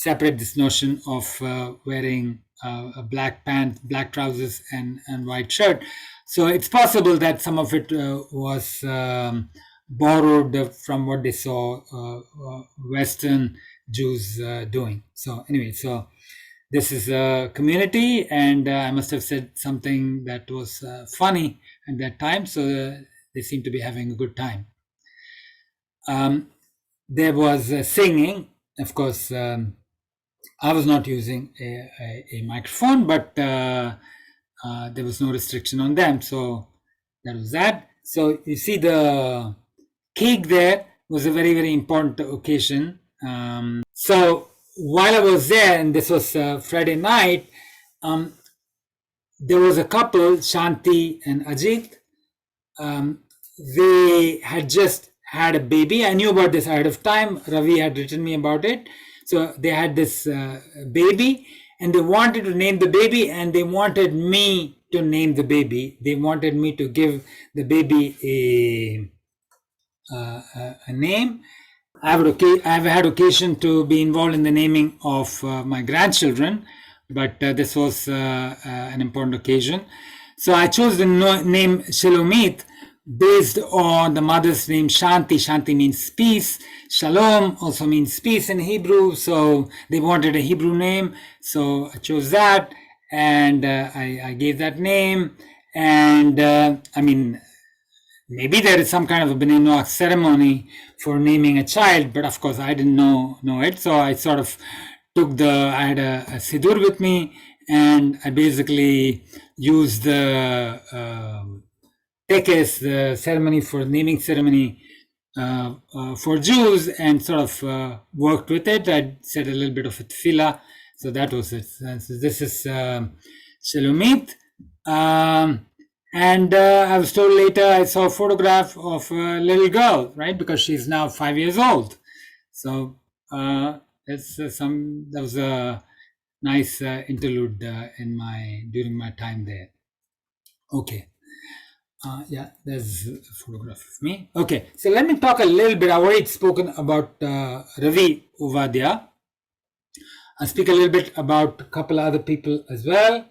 separate this notion of wearing a black pant, black trousers, and white shirt. So it's possible that some of it was borrowed from what they saw Western Jews doing. So anyway, so this is a community, and I must have said something that was funny at that time, so they seem to be having a good time. There was singing, of course. I was not using a microphone, but there was no restriction on them, so that was that. So you see the cake there was a very, very important occasion. So while I was there, and this was Friday night, there was a couple, Shanti and Ajit. They had just had a baby. I knew about this ahead of time. Ravi had written me about it. So they had this baby, and they wanted to name the baby, and they wanted me to name the baby. They wanted me to give the baby a name. I've had occasion to be involved in the naming of my grandchildren, but this was an important occasion. So I chose the name Shalomit based on the mother's name Shanti. Shanti means peace. Shalom also means peace in Hebrew. So they wanted a Hebrew name. So I chose that, and I gave that name. And I mean, maybe there is some kind of a Bene Noah ceremony for naming a child, but of course I didn't know it. So I sort of took I had a Siddur with me, and I basically used the tekes, the ceremony for naming ceremony for Jews, and sort of worked with it. I said a little bit of a tefillah. So that was it. So this is Shalomit. And I was told later I saw a photograph of a little girl, right? Because she's now 5 years old. So that was a nice interlude during my time there. Okay. Yeah, there's a photograph of me. Okay, so let me talk a little bit. I've already spoken about Ravi Uvadia. I'll speak a little bit about a couple other people as well.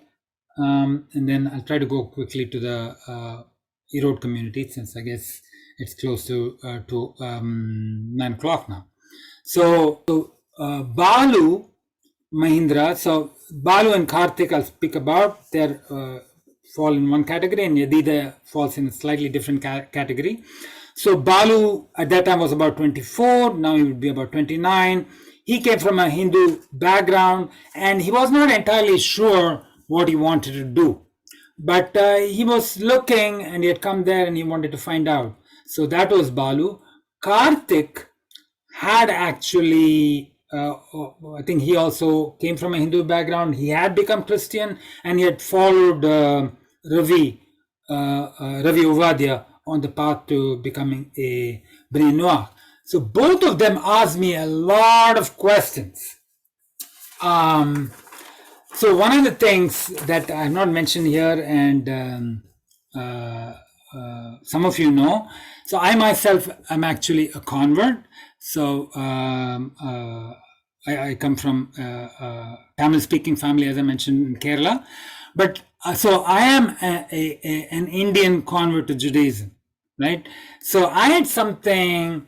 And then I'll try to go quickly to the Erode community, since I guess it's close to 9 o'clock now. So Balu Mahindra, so Balu and Karthik I'll speak about. They're fall in one category, and Yadida falls in a slightly different category. So Balu at that time was about 24, now he would be about 29. He came from a Hindu background, and he was not entirely sure what he wanted to do, but he was looking, and he had come there and he wanted to find out. So that was Balu. Karthik had actually I think he also came from a Hindu background. He had become Christian, and he had followed Ravi Uvadia on the path to becoming a Bene Noah. So both of them asked me a lot of questions. So one of the things that I have not mentioned here, and some of you know, so I myself am actually a convert. So I come from a Tamil-speaking family, as I mentioned, in Kerala. But so I am an Indian convert to Judaism, right? So I had something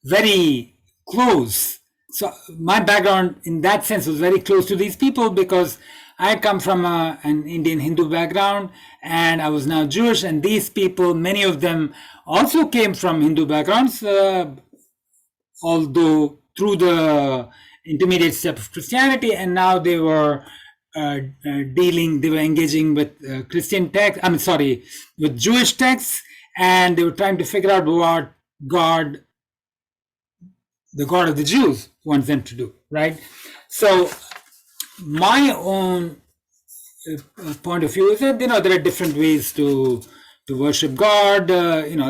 very close. So my background in that sense was very close to these people, because I come from an Indian Hindu background, and I was now Jewish, and these people, many of them also came from Hindu backgrounds, although through the intermediate step of Christianity, and now they were engaging with Christian texts, with Jewish texts, and they were trying to figure out what the God of the Jews wants them to do, right? So my own point of view is that, there are different ways to worship God.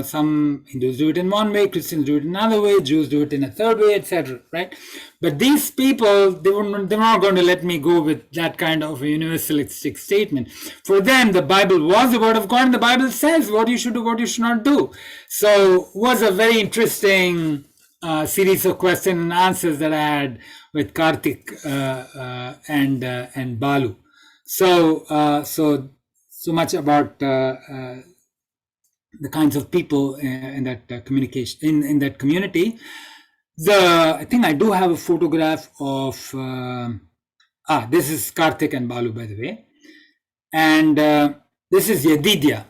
Some Hindus do it in one way, Christians do it in another way, Jews do it in a third way, etc., right? But they're not going to let me go with that kind of a universalistic statement. For them, the Bible was the word of God, and the Bible says what you should do, what you should not do. So it was a very interesting series of questions and answers that I had with Karthik and Balu. So much about the kinds of people in that communication in that community. I think I do have a photograph of this is Karthik and Balu, by the way, and this is Yedidya.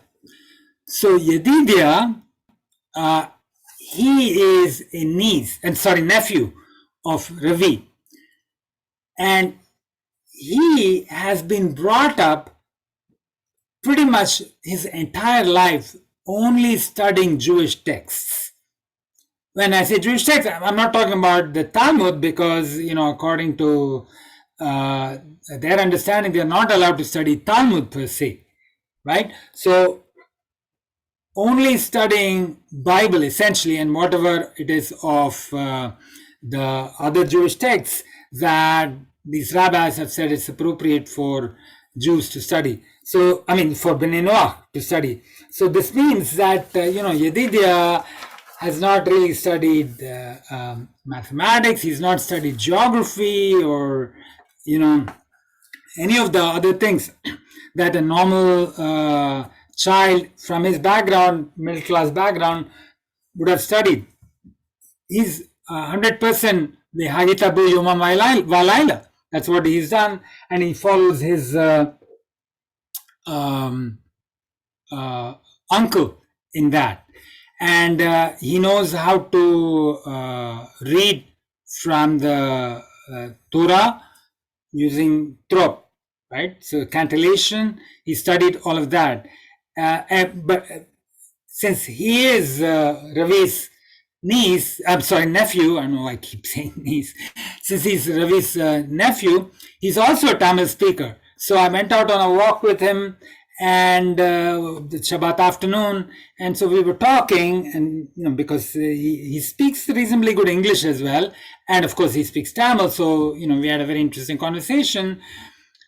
So Yedidya, he is a nephew of Ravi, and he has been brought up pretty much his entire life only studying Jewish texts. When I say Jewish texts, I'm not talking about the Talmud, because, according to their understanding, they're not allowed to study Talmud per se, right? So only studying Bible essentially, and whatever it is of the other Jewish texts that these rabbis have said it's appropriate for Jews to study. So, for Bene Noah to study. So this means that, Yedidya has not really studied mathematics. He's not studied geography or, any of the other things that a normal child from his background, middle class background, would have studied. He's 100% the Hagitabu Yoma Valaila. That's what he's done, and he follows his uncle in that, and he knows how to read from the Torah using trop, right? So cantillation, he studied all of that, but since he is Ravi's nephew, I know I keep saying niece, since he's Ravi's nephew, he's also a Tamil speaker. So I went out on a walk with him, and the Shabbat afternoon, and so we were talking, and because he speaks reasonably good English as well, and of course he speaks Tamil, so we had a very interesting conversation,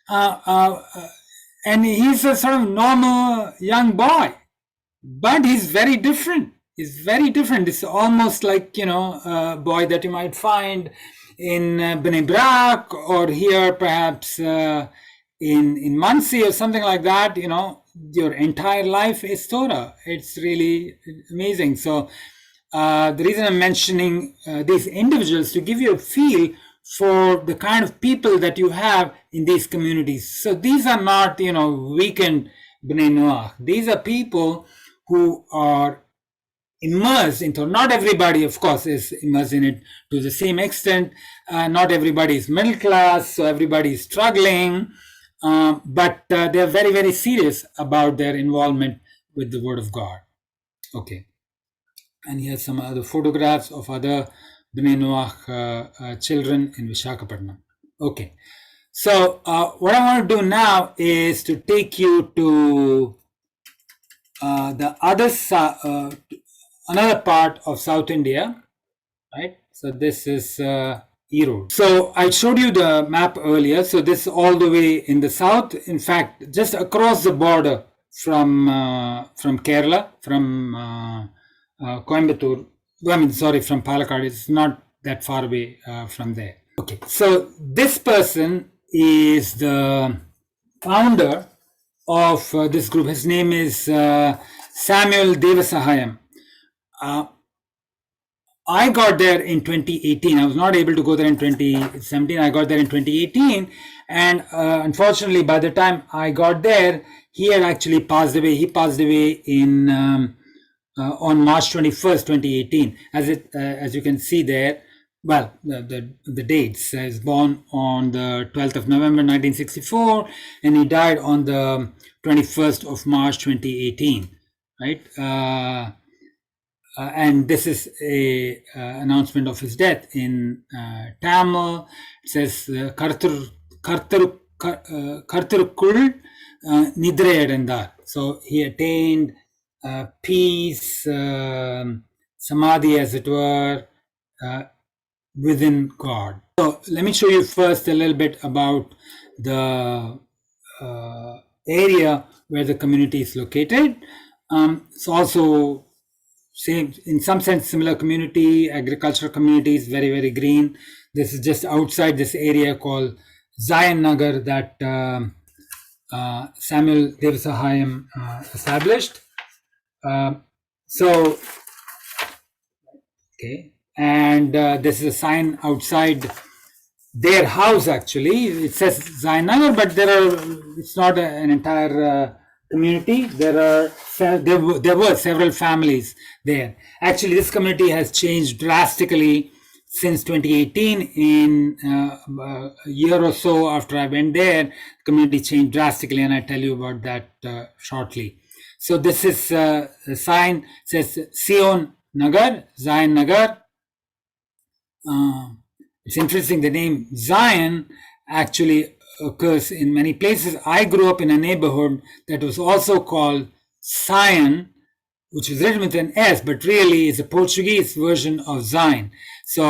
and he's a sort of normal young boy, but he's very different. He's very different. It's almost like a boy that you might find in Bnei Brak, or here perhaps in Muncie or something like that. Your entire life is Torah. It's really amazing. So the reason I'm mentioning these individuals, to give you a feel for the kind of people that you have in these communities. So these are not weekend Bnei Noah. These are people who are immersed into, not everybody of course is immersed in it to the same extent, not everybody is middle class, so everybody is struggling, but they're very, very serious about their involvement with the Word of God. Okay, and here's some other photographs of other Bnei Noah children in Vishakhapatnam. Okay, so what I want to do now is to take you to the other another part of South India, right? So this is Erode. So I showed you the map earlier. So this is all the way in the south. In fact, just across the border from Kerala, from Coimbatore. From Palakkad. It's not that far away from there. Okay. So this person is the founder of this group. His name is Samuel Devasahayam. I got there in 2018. I was not able to go there in 2017. I got there in 2018. And unfortunately, by the time I got there, he had actually passed away. He passed away in on March 21st, 2018. As you can see there, well, the dates. He was born on the 12th of November, 1964, and he died on the 21st of March, 2018, right? And this is a announcement of his death in Tamil. It says Kartarukul Nidreyadandar. So he attained peace, samadhi, as it were, within God. So let me show you first a little bit about the area where the community is located. It's also same, in some sense, similar community, agricultural community is very, very green. This is just outside this area called Zion Nagar that Samuel Devasahayam established. So, okay, and this is a sign outside their house. Actually, it says Zion Nagar, but it's not an entire community. There were several families there. Actually, this community has changed drastically since 2018. In a year or so after I went there, the community changed drastically, and I tell you about that shortly. So this is a sign. It says Sion Nagar, Zion Nagar. It's interesting, the name Zion actually occurs in many places. I grew up in a neighborhood that was also called Sion, which is written with an S, but really is a Portuguese version of Zion. So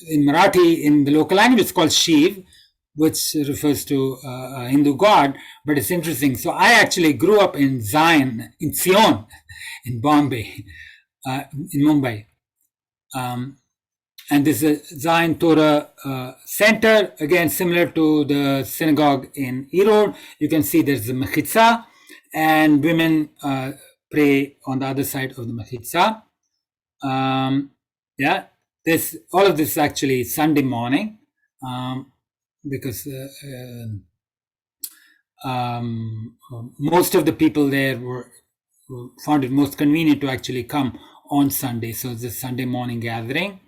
in Marathi, in the local language, it's called Shiv, which refers to a Hindu god, but it's interesting. So I actually grew up in Zion, in Sion, in Bombay, in Mumbai. And this is Zion Torah Center, again similar to the synagogue in Erode. You can see there's a mechitza, and women pray on the other side of the mechitza. Yeah, all of this is actually Sunday morning, because most of the people there found it most convenient to actually come on Sunday. So it's a Sunday morning gathering.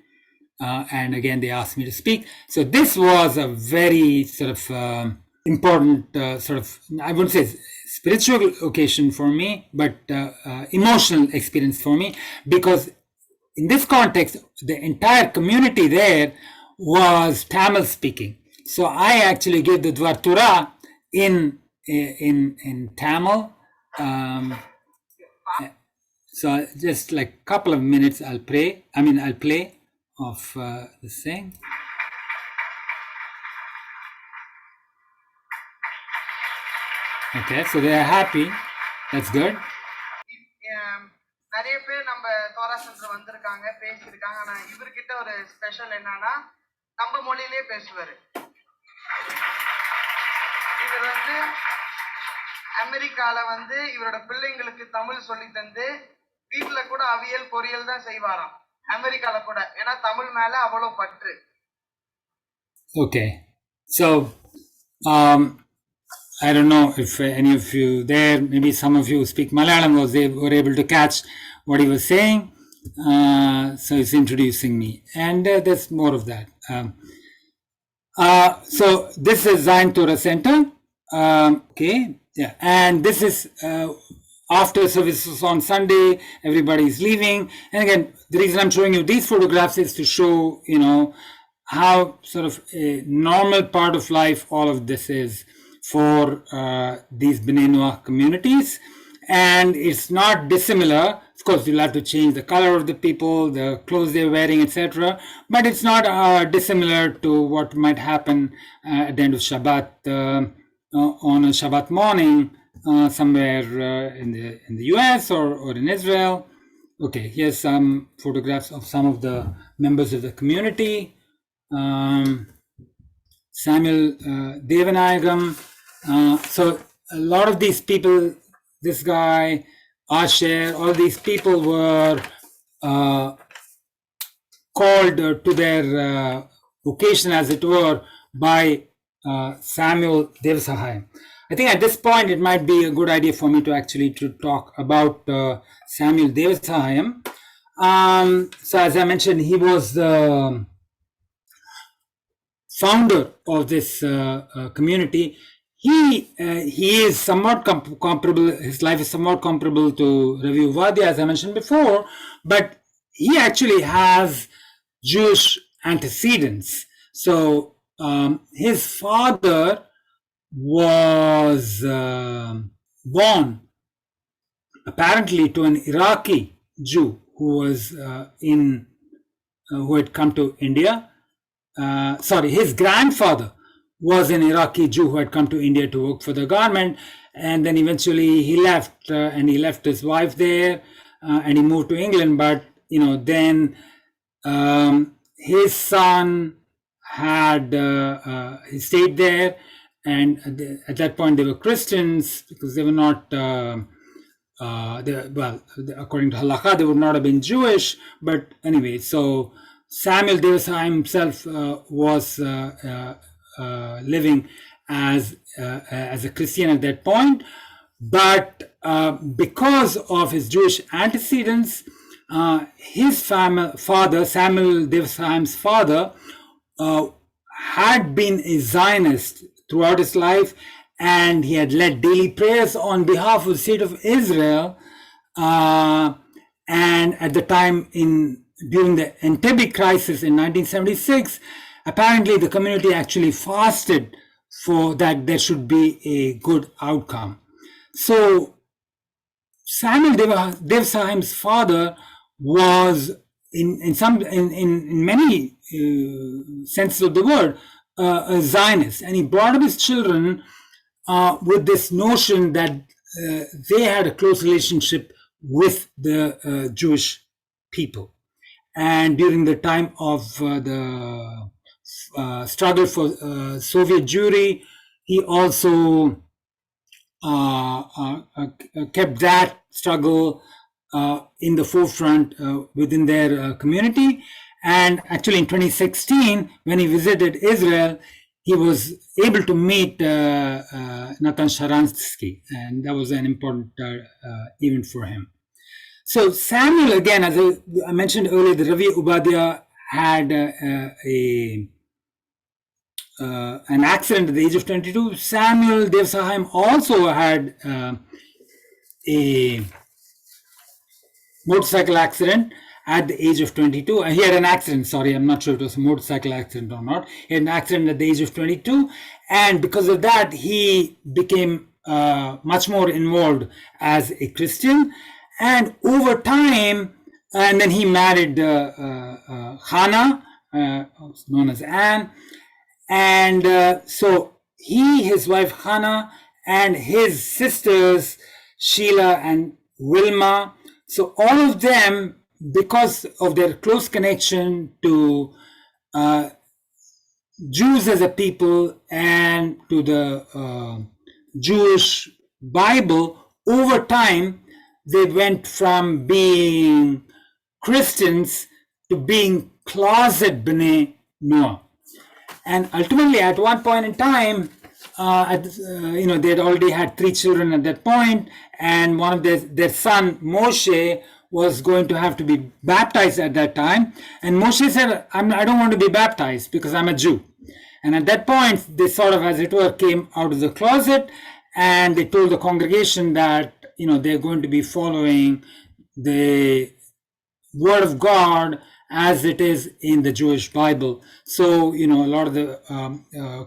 And again, they asked me to speak. So this was a very sort of important I wouldn't say spiritual occasion for me, but emotional experience for me, because in this context, the entire community there was Tamil speaking. So I actually gave the Dvar Torah in Tamil. So just like a couple of minutes, I'll play of this thing. Okay, so they are happy. That's good. நிறைய பேர் நம்ம Torah centre வந்திருக்காங்க, பேசியிருக்காங்க. ஆனா இவர்கிட்ட ஒரு special என்னன்னா, நம்ம மொழியிலே பேசுவாரு. இவர் அமெரிக்கால இவரோட பிள்ளைங்களுக்கு தமிழ் சொல்லி தந்து வீட்டுல கூட அவியல் பொரியல் தான் செய்வாராம். அமெரிக்கால கூட, ஏன்னா தமிழ் மேல அவ்வளவு பற்று. Okay, so I don't know if any of you there, maybe some of you who speak Malayalam were able to catch what he was saying. So he's introducing me, and there's more of that. So this is Zion Torah Center. Okay, yeah, and this is after services on Sunday, everybody's leaving. And again, the reason I'm showing you these photographs is to show, how sort of a normal part of life all of this is for these Bene Noah communities. And it's not dissimilar. Of course, you'll have to change the color of the people, the clothes they're wearing, etc. But it's not dissimilar to what might happen at the end of Shabbat, on a Shabbat morning, somewhere in the US or in Israel. Okay, here's some photographs of some of the members of the community. Samuel Devanayagam. So a lot of these people, this guy, Asher, all these people were called to their vocation, as it were, by Samuel Devasahayam. I think at this point it might be a good idea for me to actually talk about Samuel Devasahayam. So as I mentioned, he was the founder of this community. He is somewhat comparable. His life is somewhat comparable to Ravi Uvadia, as I mentioned before, but he actually has Jewish antecedents. So his father was born apparently to an Iraqi Jew who was who had come to India. His grandfather was an Iraqi Jew who had come to India to work for the government, and then eventually he left, and he left his wife there, and he moved to England. But then his son had he stayed there, and at that point they were Christians because they were not. According to halakha, they would not have been Jewish. But anyway, so Samuel Devasai himself was living as a Christian at that point. But because of his Jewish antecedents, his father, Samuel Devasai's father, had been a Zionist throughout his life, and he had led daily prayers on behalf of the state of Israel. And at the time, during the Entebbe crisis in 1976, apparently the community actually fasted for that there should be a good outcome. So Samuel Devasai's father was, in many senses of the word, a Zionist, and he brought up his children with this notion that they had a close relationship with the Jewish people. And during the time of the struggle for Soviet Jewry, he also kept that struggle in the forefront within their community. And actually in 2016, when he visited Israel, he was able to meet Natan Sharansky, and that was an important event for him. So Samuel, again, as I mentioned earlier, the Ravi Ubadia had an accident at the age of 22. Samuel Devasai also had a motorcycle accident at the age of 22. He had an accident, sorry, I'm not sure if it was a motorcycle accident or not. He had an accident at the age of 22. And because of that, he became much more involved as a Christian. And over time, and then he married Hannah, known as Anne. And so he, his wife Hannah, and his sisters Sheila and Wilma, so all of them, because of their close connection to Jews as a people and to the Jewish Bible, over time, they went from being Christians to being closet Bene Noah. And ultimately, at one point in time, they had already had 3 children at that point, and one of their son, Moshe, was going to have to be baptized at that time. And Moshe said, I don't want to be baptized because I'm a Jew. And at that point, they sort of, as it were, came out of the closet, and they told the congregation that, they're going to be following the Word of God as it is in the Jewish Bible. So, a lot of the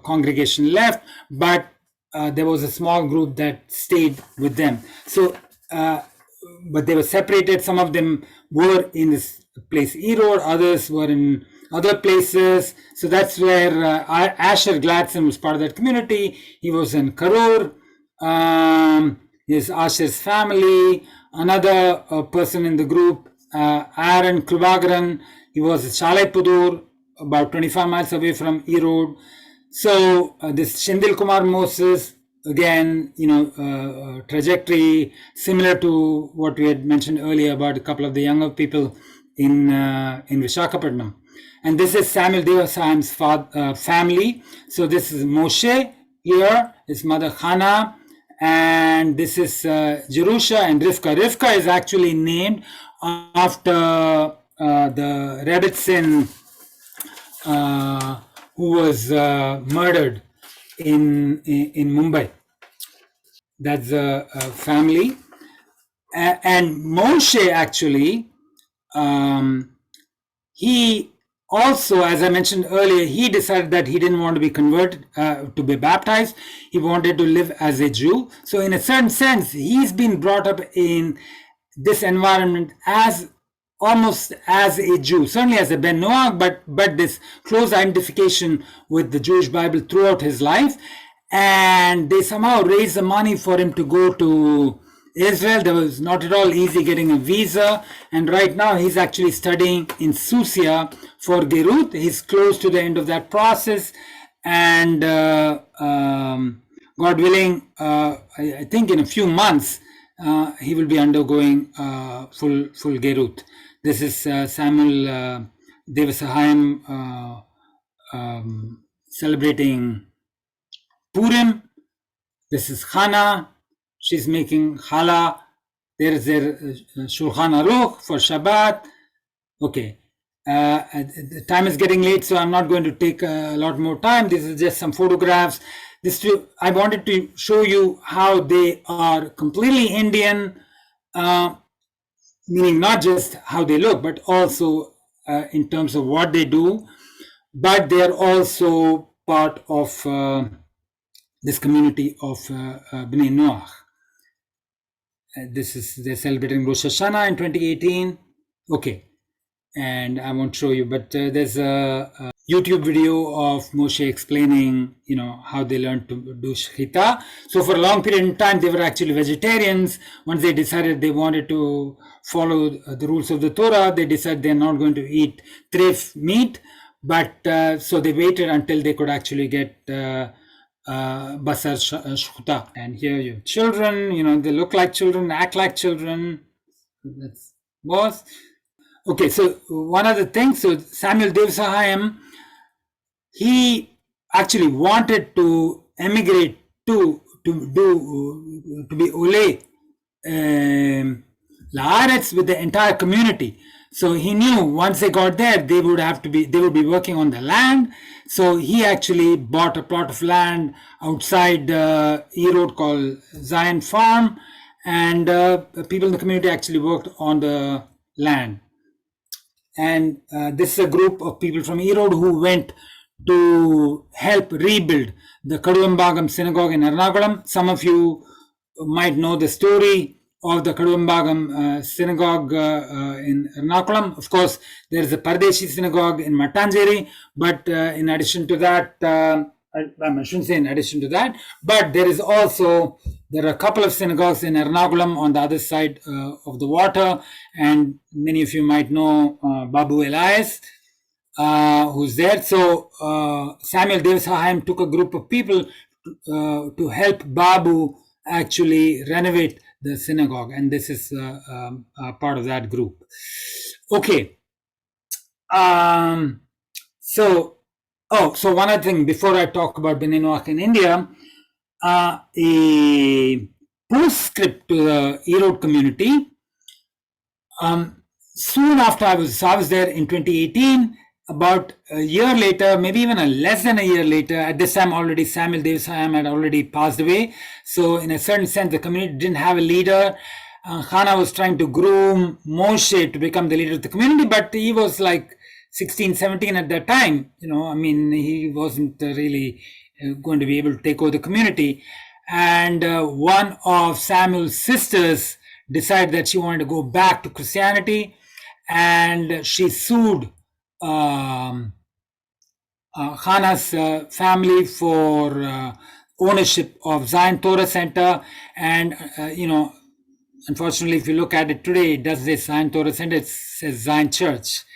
congregation left, but there was a small group that stayed with them. So, but they were separated. Some of them were in this place Erod, others were in other places. So that's where Asher Gladson was part of that community. He was in Karur. His Asher's family. Another person in the group, Aaron Krubagran, he was in Shalaipudur, about 25 miles away from Erod. So this Shindil Kumar Moses, again, trajectory similar to what we had mentioned earlier about a couple of the younger people in Visakhapatnam. And this is Samuel Devasai's family. So this is Moshe here, his mother Hannah, and this is Jerusha and Rivka. Rivka is actually named after the Rebbetzin who was murdered in Mumbai. That's a family. And Moshe actually, he also, as I mentioned earlier, he decided that he didn't want to be converted, to be baptized. He wanted to live as a Jew. So in a certain sense, he's been brought up in this environment as almost as a Jew, certainly as a Ben Noah, but this close identification with the Jewish Bible throughout his life. And they somehow raised the money for him to go to Israel. There was not at all easy getting a visa, and right now he's actually studying in Susia for Gerut. He's close to the end of that process, and God willing, I think in a few months he will be undergoing full Gerut. This is Samuel Devasahayam celebrating Purim. This is Hannah. She's making challah. There is their Shulchan Aruch for Shabbat. Okay. The time is getting late, so I'm not going to take a lot more time. This is just some photographs. I wanted to show you how they are completely Indian, meaning not just how they look, but also in terms of what they do. But they are also part of this community of Bene Noah. They're celebrating Rosh Hashanah in 2018. Okay, and I won't show you, but there's a YouTube video of Moshe explaining, how they learned to do shechita. So for a long period of time, they were actually vegetarians. Once they decided they wanted to follow the rules of the Torah, they decided they're not going to eat treif meat. But so they waited until they could actually get basar shchuta. And here you have children, they look like children, act like children. That's boss. Okay, so one other thing, so Samuel Devasahayam, he actually wanted to emigrate to be Ole Laaretz with the entire community. So he knew once they got there, they would be working on the land. So he actually bought a plot of land outside Erode called Zion Farm, and people in the community actually worked on the land. And this is a group of people from Erode who went to help rebuild the Kaduvambagam synagogue in Ernakulam. Some of you might know the story of the Kaduvambagam synagogue in Ernakulam. Of course, there is a Pardeshi synagogue in Mattancherry, but in addition to that, I shouldn't say in addition to that, but there are a couple of synagogues in Ernakulam on the other side of the water, and many of you might know Babu Elias, who's there. So Samuel Devasahayam took a group of people to help Babu actually renovate the synagogue, and this is part of that group. Okay. So one other thing before I talk about Bene Noah in India, a postscript to the Erode community. Soon after I was there in 2018, about a year later, maybe even less than a year later, at this time already Samuel Devasahayam had already passed away. So in a certain sense, the community didn't have a leader. Hannah was trying to groom Moshe to become the leader of the community, but he was like 16, 17 at that time. He wasn't really going to be able to take over the community. And one of Samuel's sisters decided that she wanted to go back to Christianity, and she sued Hannah's family for ownership of Zion Torah Center. And, unfortunately, if you look at it today, it doesn't say Zion Torah Center, it says Zion Church.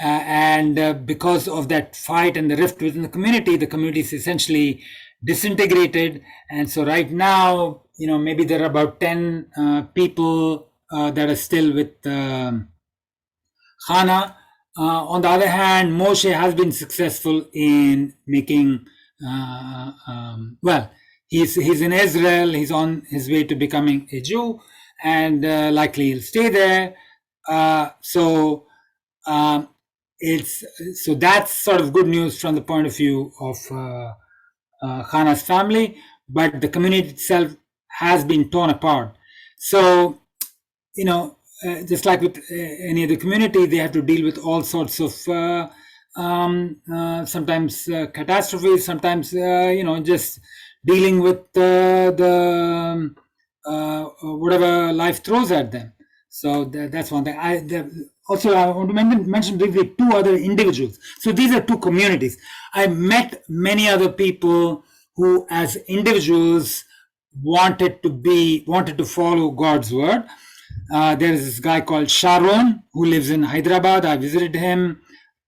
And because of that fight and the rift within the community is essentially disintegrated. And so right now, maybe there are about 10 people that are still with Hannah. On the other hand, Moshe has been successful in making, he's in Israel, he's on his way to becoming a Jew, and likely he'll stay there. So that's sort of good news from the point of view of Hannah's family, but the community itself has been torn apart. So, just like with any other community, they have to deal with all sorts of sometimes catastrophes, sometimes just dealing with the whatever life throws at them. So that's one thing. Also, I want to mention briefly two other individuals. So these are two communities. I met many other people who, as individuals, wanted to follow God's word. There is this guy called Sharon who lives in Hyderabad. I visited him,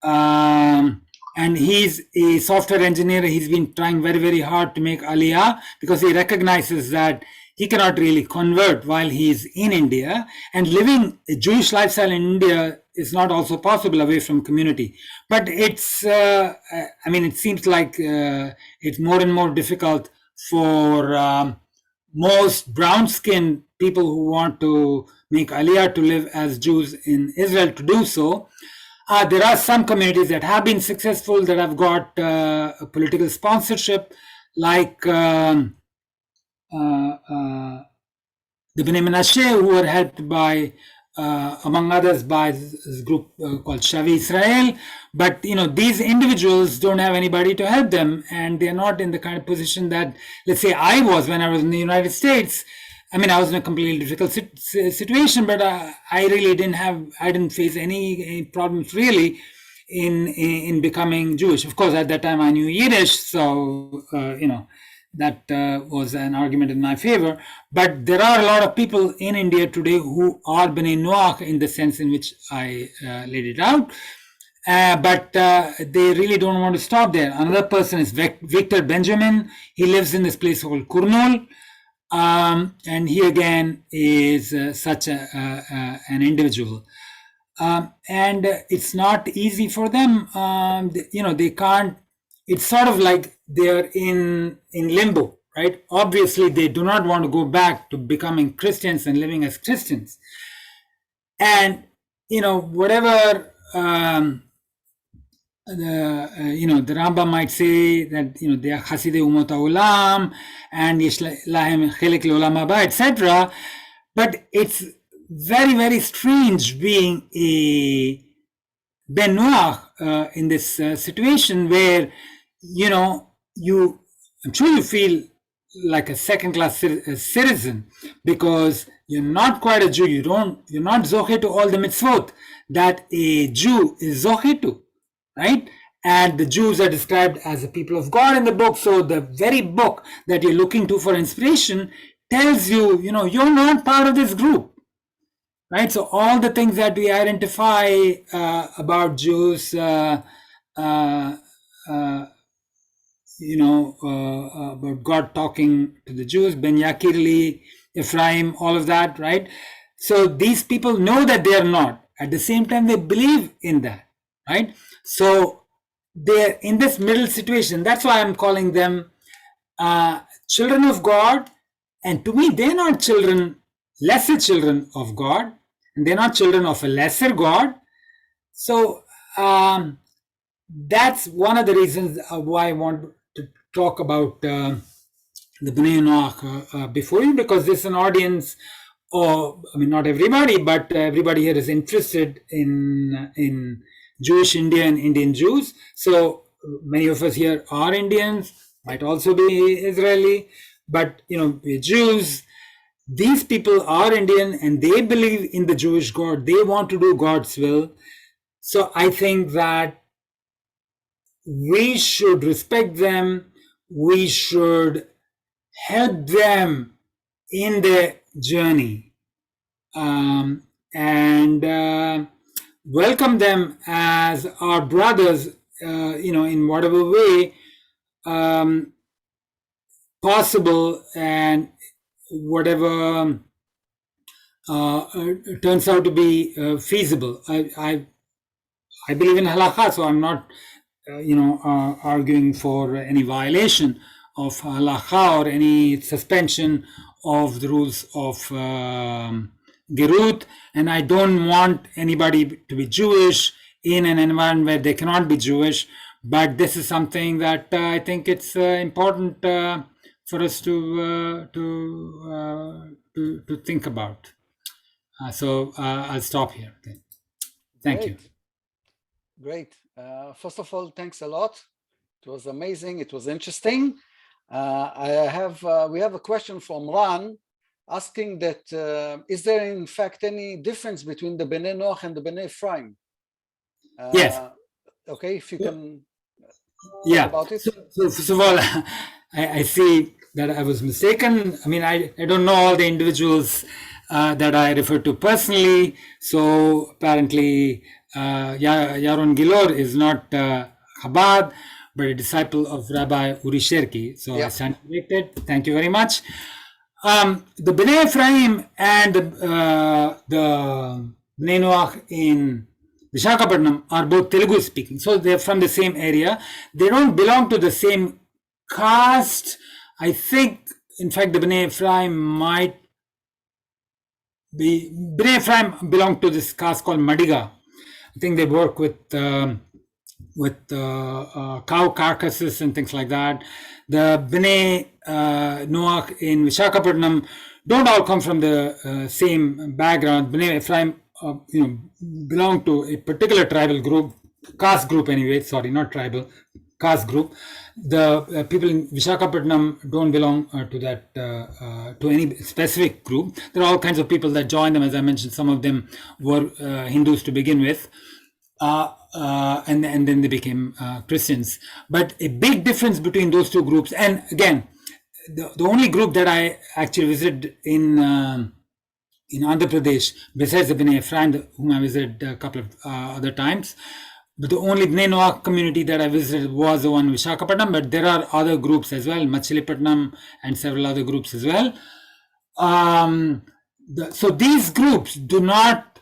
and he's a software engineer. He's been trying very, very hard to make Aliyah because he recognizes that he cannot really convert while he's in India, and living a Jewish lifestyle in India is not also possible away from community. But it's, it seems like it's more and more difficult for most brown-skinned people who want to make Aliyah to live as Jews in Israel to do so. There are some communities that have been successful, that have got political sponsorship, like the Bene Menashe, who were helped by, among others, by this group called Shavi Israel. But these individuals don't have anybody to help them, and they're not in the kind of position that, let's say, I was when I was in the United States. I mean, I was in a completely difficult situation, but I really didn't face any problems really in becoming Jewish. Of course, at that time I knew Yiddish, so that was an argument in my favor. But there are a lot of people in India today who are Bene Noah in the sense in which I laid it out. But they really don't want to stop there. Another person is Victor Benjamin. He lives in this place called Kurnool. And he again is such an individual. And it's not easy for them. They can't, it's sort of like they're in limbo, right? Obviously, they do not want to go back to becoming Christians and living as Christians. And, whatever, the Rambam might say that, they are Hasidei Umot HaOlam, and Yesh Lahem Chelek Le'olam Haba, etc. But it's very, very strange being a Ben Noah in this situation where, I'm sure you feel like a second-class citizen because you're not quite a Jew. You're not zoche to all the mitzvot that a Jew is zoche to, right? And the Jews are described as the people of God in the book. So the very book that you're looking to for inspiration tells you, you're not part of this group, right? So all the things that we identify about Jews, about God talking to the Jews, Ben Yakirli, Ephraim, all of that, right? So these people know that they are not. At the same time, they believe in that, right? So they're in this middle situation. That's why I'm calling them children of God. And to me, they're not lesser children of God. And they're not children of a lesser God. So that's one of the reasons why I want to talk about the Bnei Noach before you, because there's an audience, not everybody, but everybody here is interested in Jewish India and Indian Jews. So many of us here are Indians, might also be Israeli, but we're Jews. These people are Indian and they believe in the Jewish God. They want to do God's will. So I think that we should respect them. We should help them in their journey, and welcome them as our brothers, in whatever way possible, and whatever turns out to be feasible. I believe in halakha, so I'm not arguing for any violation of halakha or any suspension of the rules of Gerut, and I don't want anybody to be Jewish in an environment where they cannot be Jewish. But this is something that I think it's important for us to think about. So I'll stop here. Okay. Thank you. Great. First of all, thanks a lot. It was amazing. It was interesting. We have a question from Ran asking that is there in fact any difference between the Bene Noah and the Bene Ephraim? Yes. Okay, if you can talk about it. So first of all, I see that I was mistaken. I mean, I don't know all the individuals that I refer to personally. So apparently, Yaron Gilor is not Chabad, but a disciple of Rabbi Uri Sherki. So I stand corrected. Thank you very much. The Bnei Ephraim and the Bnei Noah in Vishakhapatnam are both Telugu speaking. So they're from the same area. They don't belong to the same caste. I think, in fact, the Bnei Ephraim belong to this caste called Madiga. I think they work with cow carcasses and things like that. The Bnei Noah in Vishakhapatnam don't all come from the same background. Bnei Ephraim, belong to a particular tribal group, caste group anyway. Sorry, not tribal, caste group. The people in Vishakhapatnam don't belong to that to any specific group. There are all kinds of people that join them. As I mentioned, some of them were Hindus to begin with. And then they became Christians. But a big difference between those two groups, and again, the only group that I actually visited in Andhra Pradesh, besides the Bnei Ephraim, whom I visited a couple of other times, but the only Bnei Noah community that I visited was the one in Vishakhapatnam, but there are other groups as well, Machilipatnam and several other groups as well. So these groups do not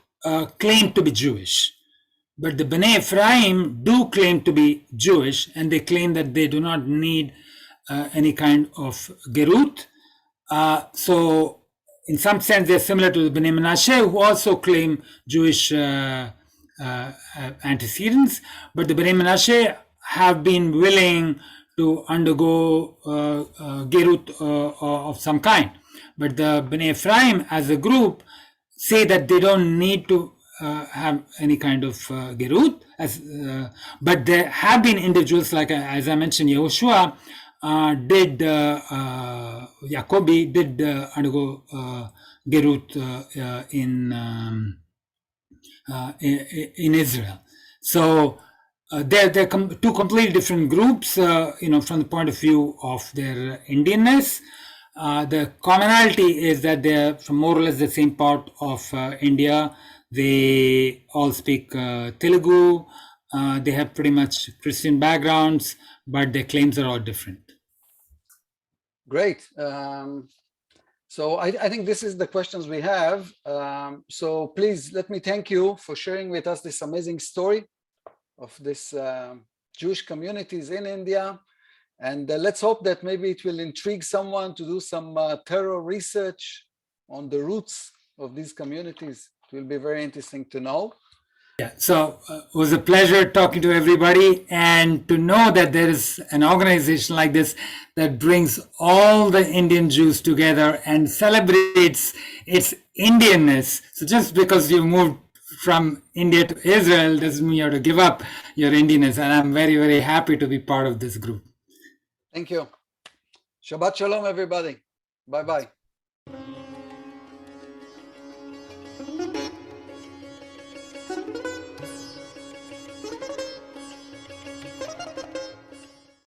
claim to be Jewish. But the Bnei Ephraim do claim to be Jewish, and they claim that they do not need any kind of gerut. So in some sense, they're similar to the Bnei Menashe, who also claim Jewish antecedents. But the Bnei Menashe have been willing to undergo gerut of some kind. But the Bnei Ephraim as a group say that they don't need to have any kind of gerut, but there have been individuals like, as I mentioned, Yehoshua Jacobi did undergo gerut in Israel. So they're two completely different groups, from the point of view of their Indianness. The commonality is that they're from more or less the same part of India. They all speak Telugu. They have pretty much Christian backgrounds, but their claims are all different. Great. So I think this is the questions we have. So please let me thank you for sharing with us this amazing story of this Jewish communities in India. And let's hope that maybe it will intrigue someone to do some thorough research on the roots of these communities. It will be very interesting to know. Yeah, so it was a pleasure talking to everybody, and to know that there is an organization like this that brings all the Indian Jews together and celebrates its Indianness. So just because you moved from India to Israel doesn't mean you have to give up your Indianness, and I'm very, very happy to be part of this group. Thank you. Shabbat Shalom, everybody. Bye-bye.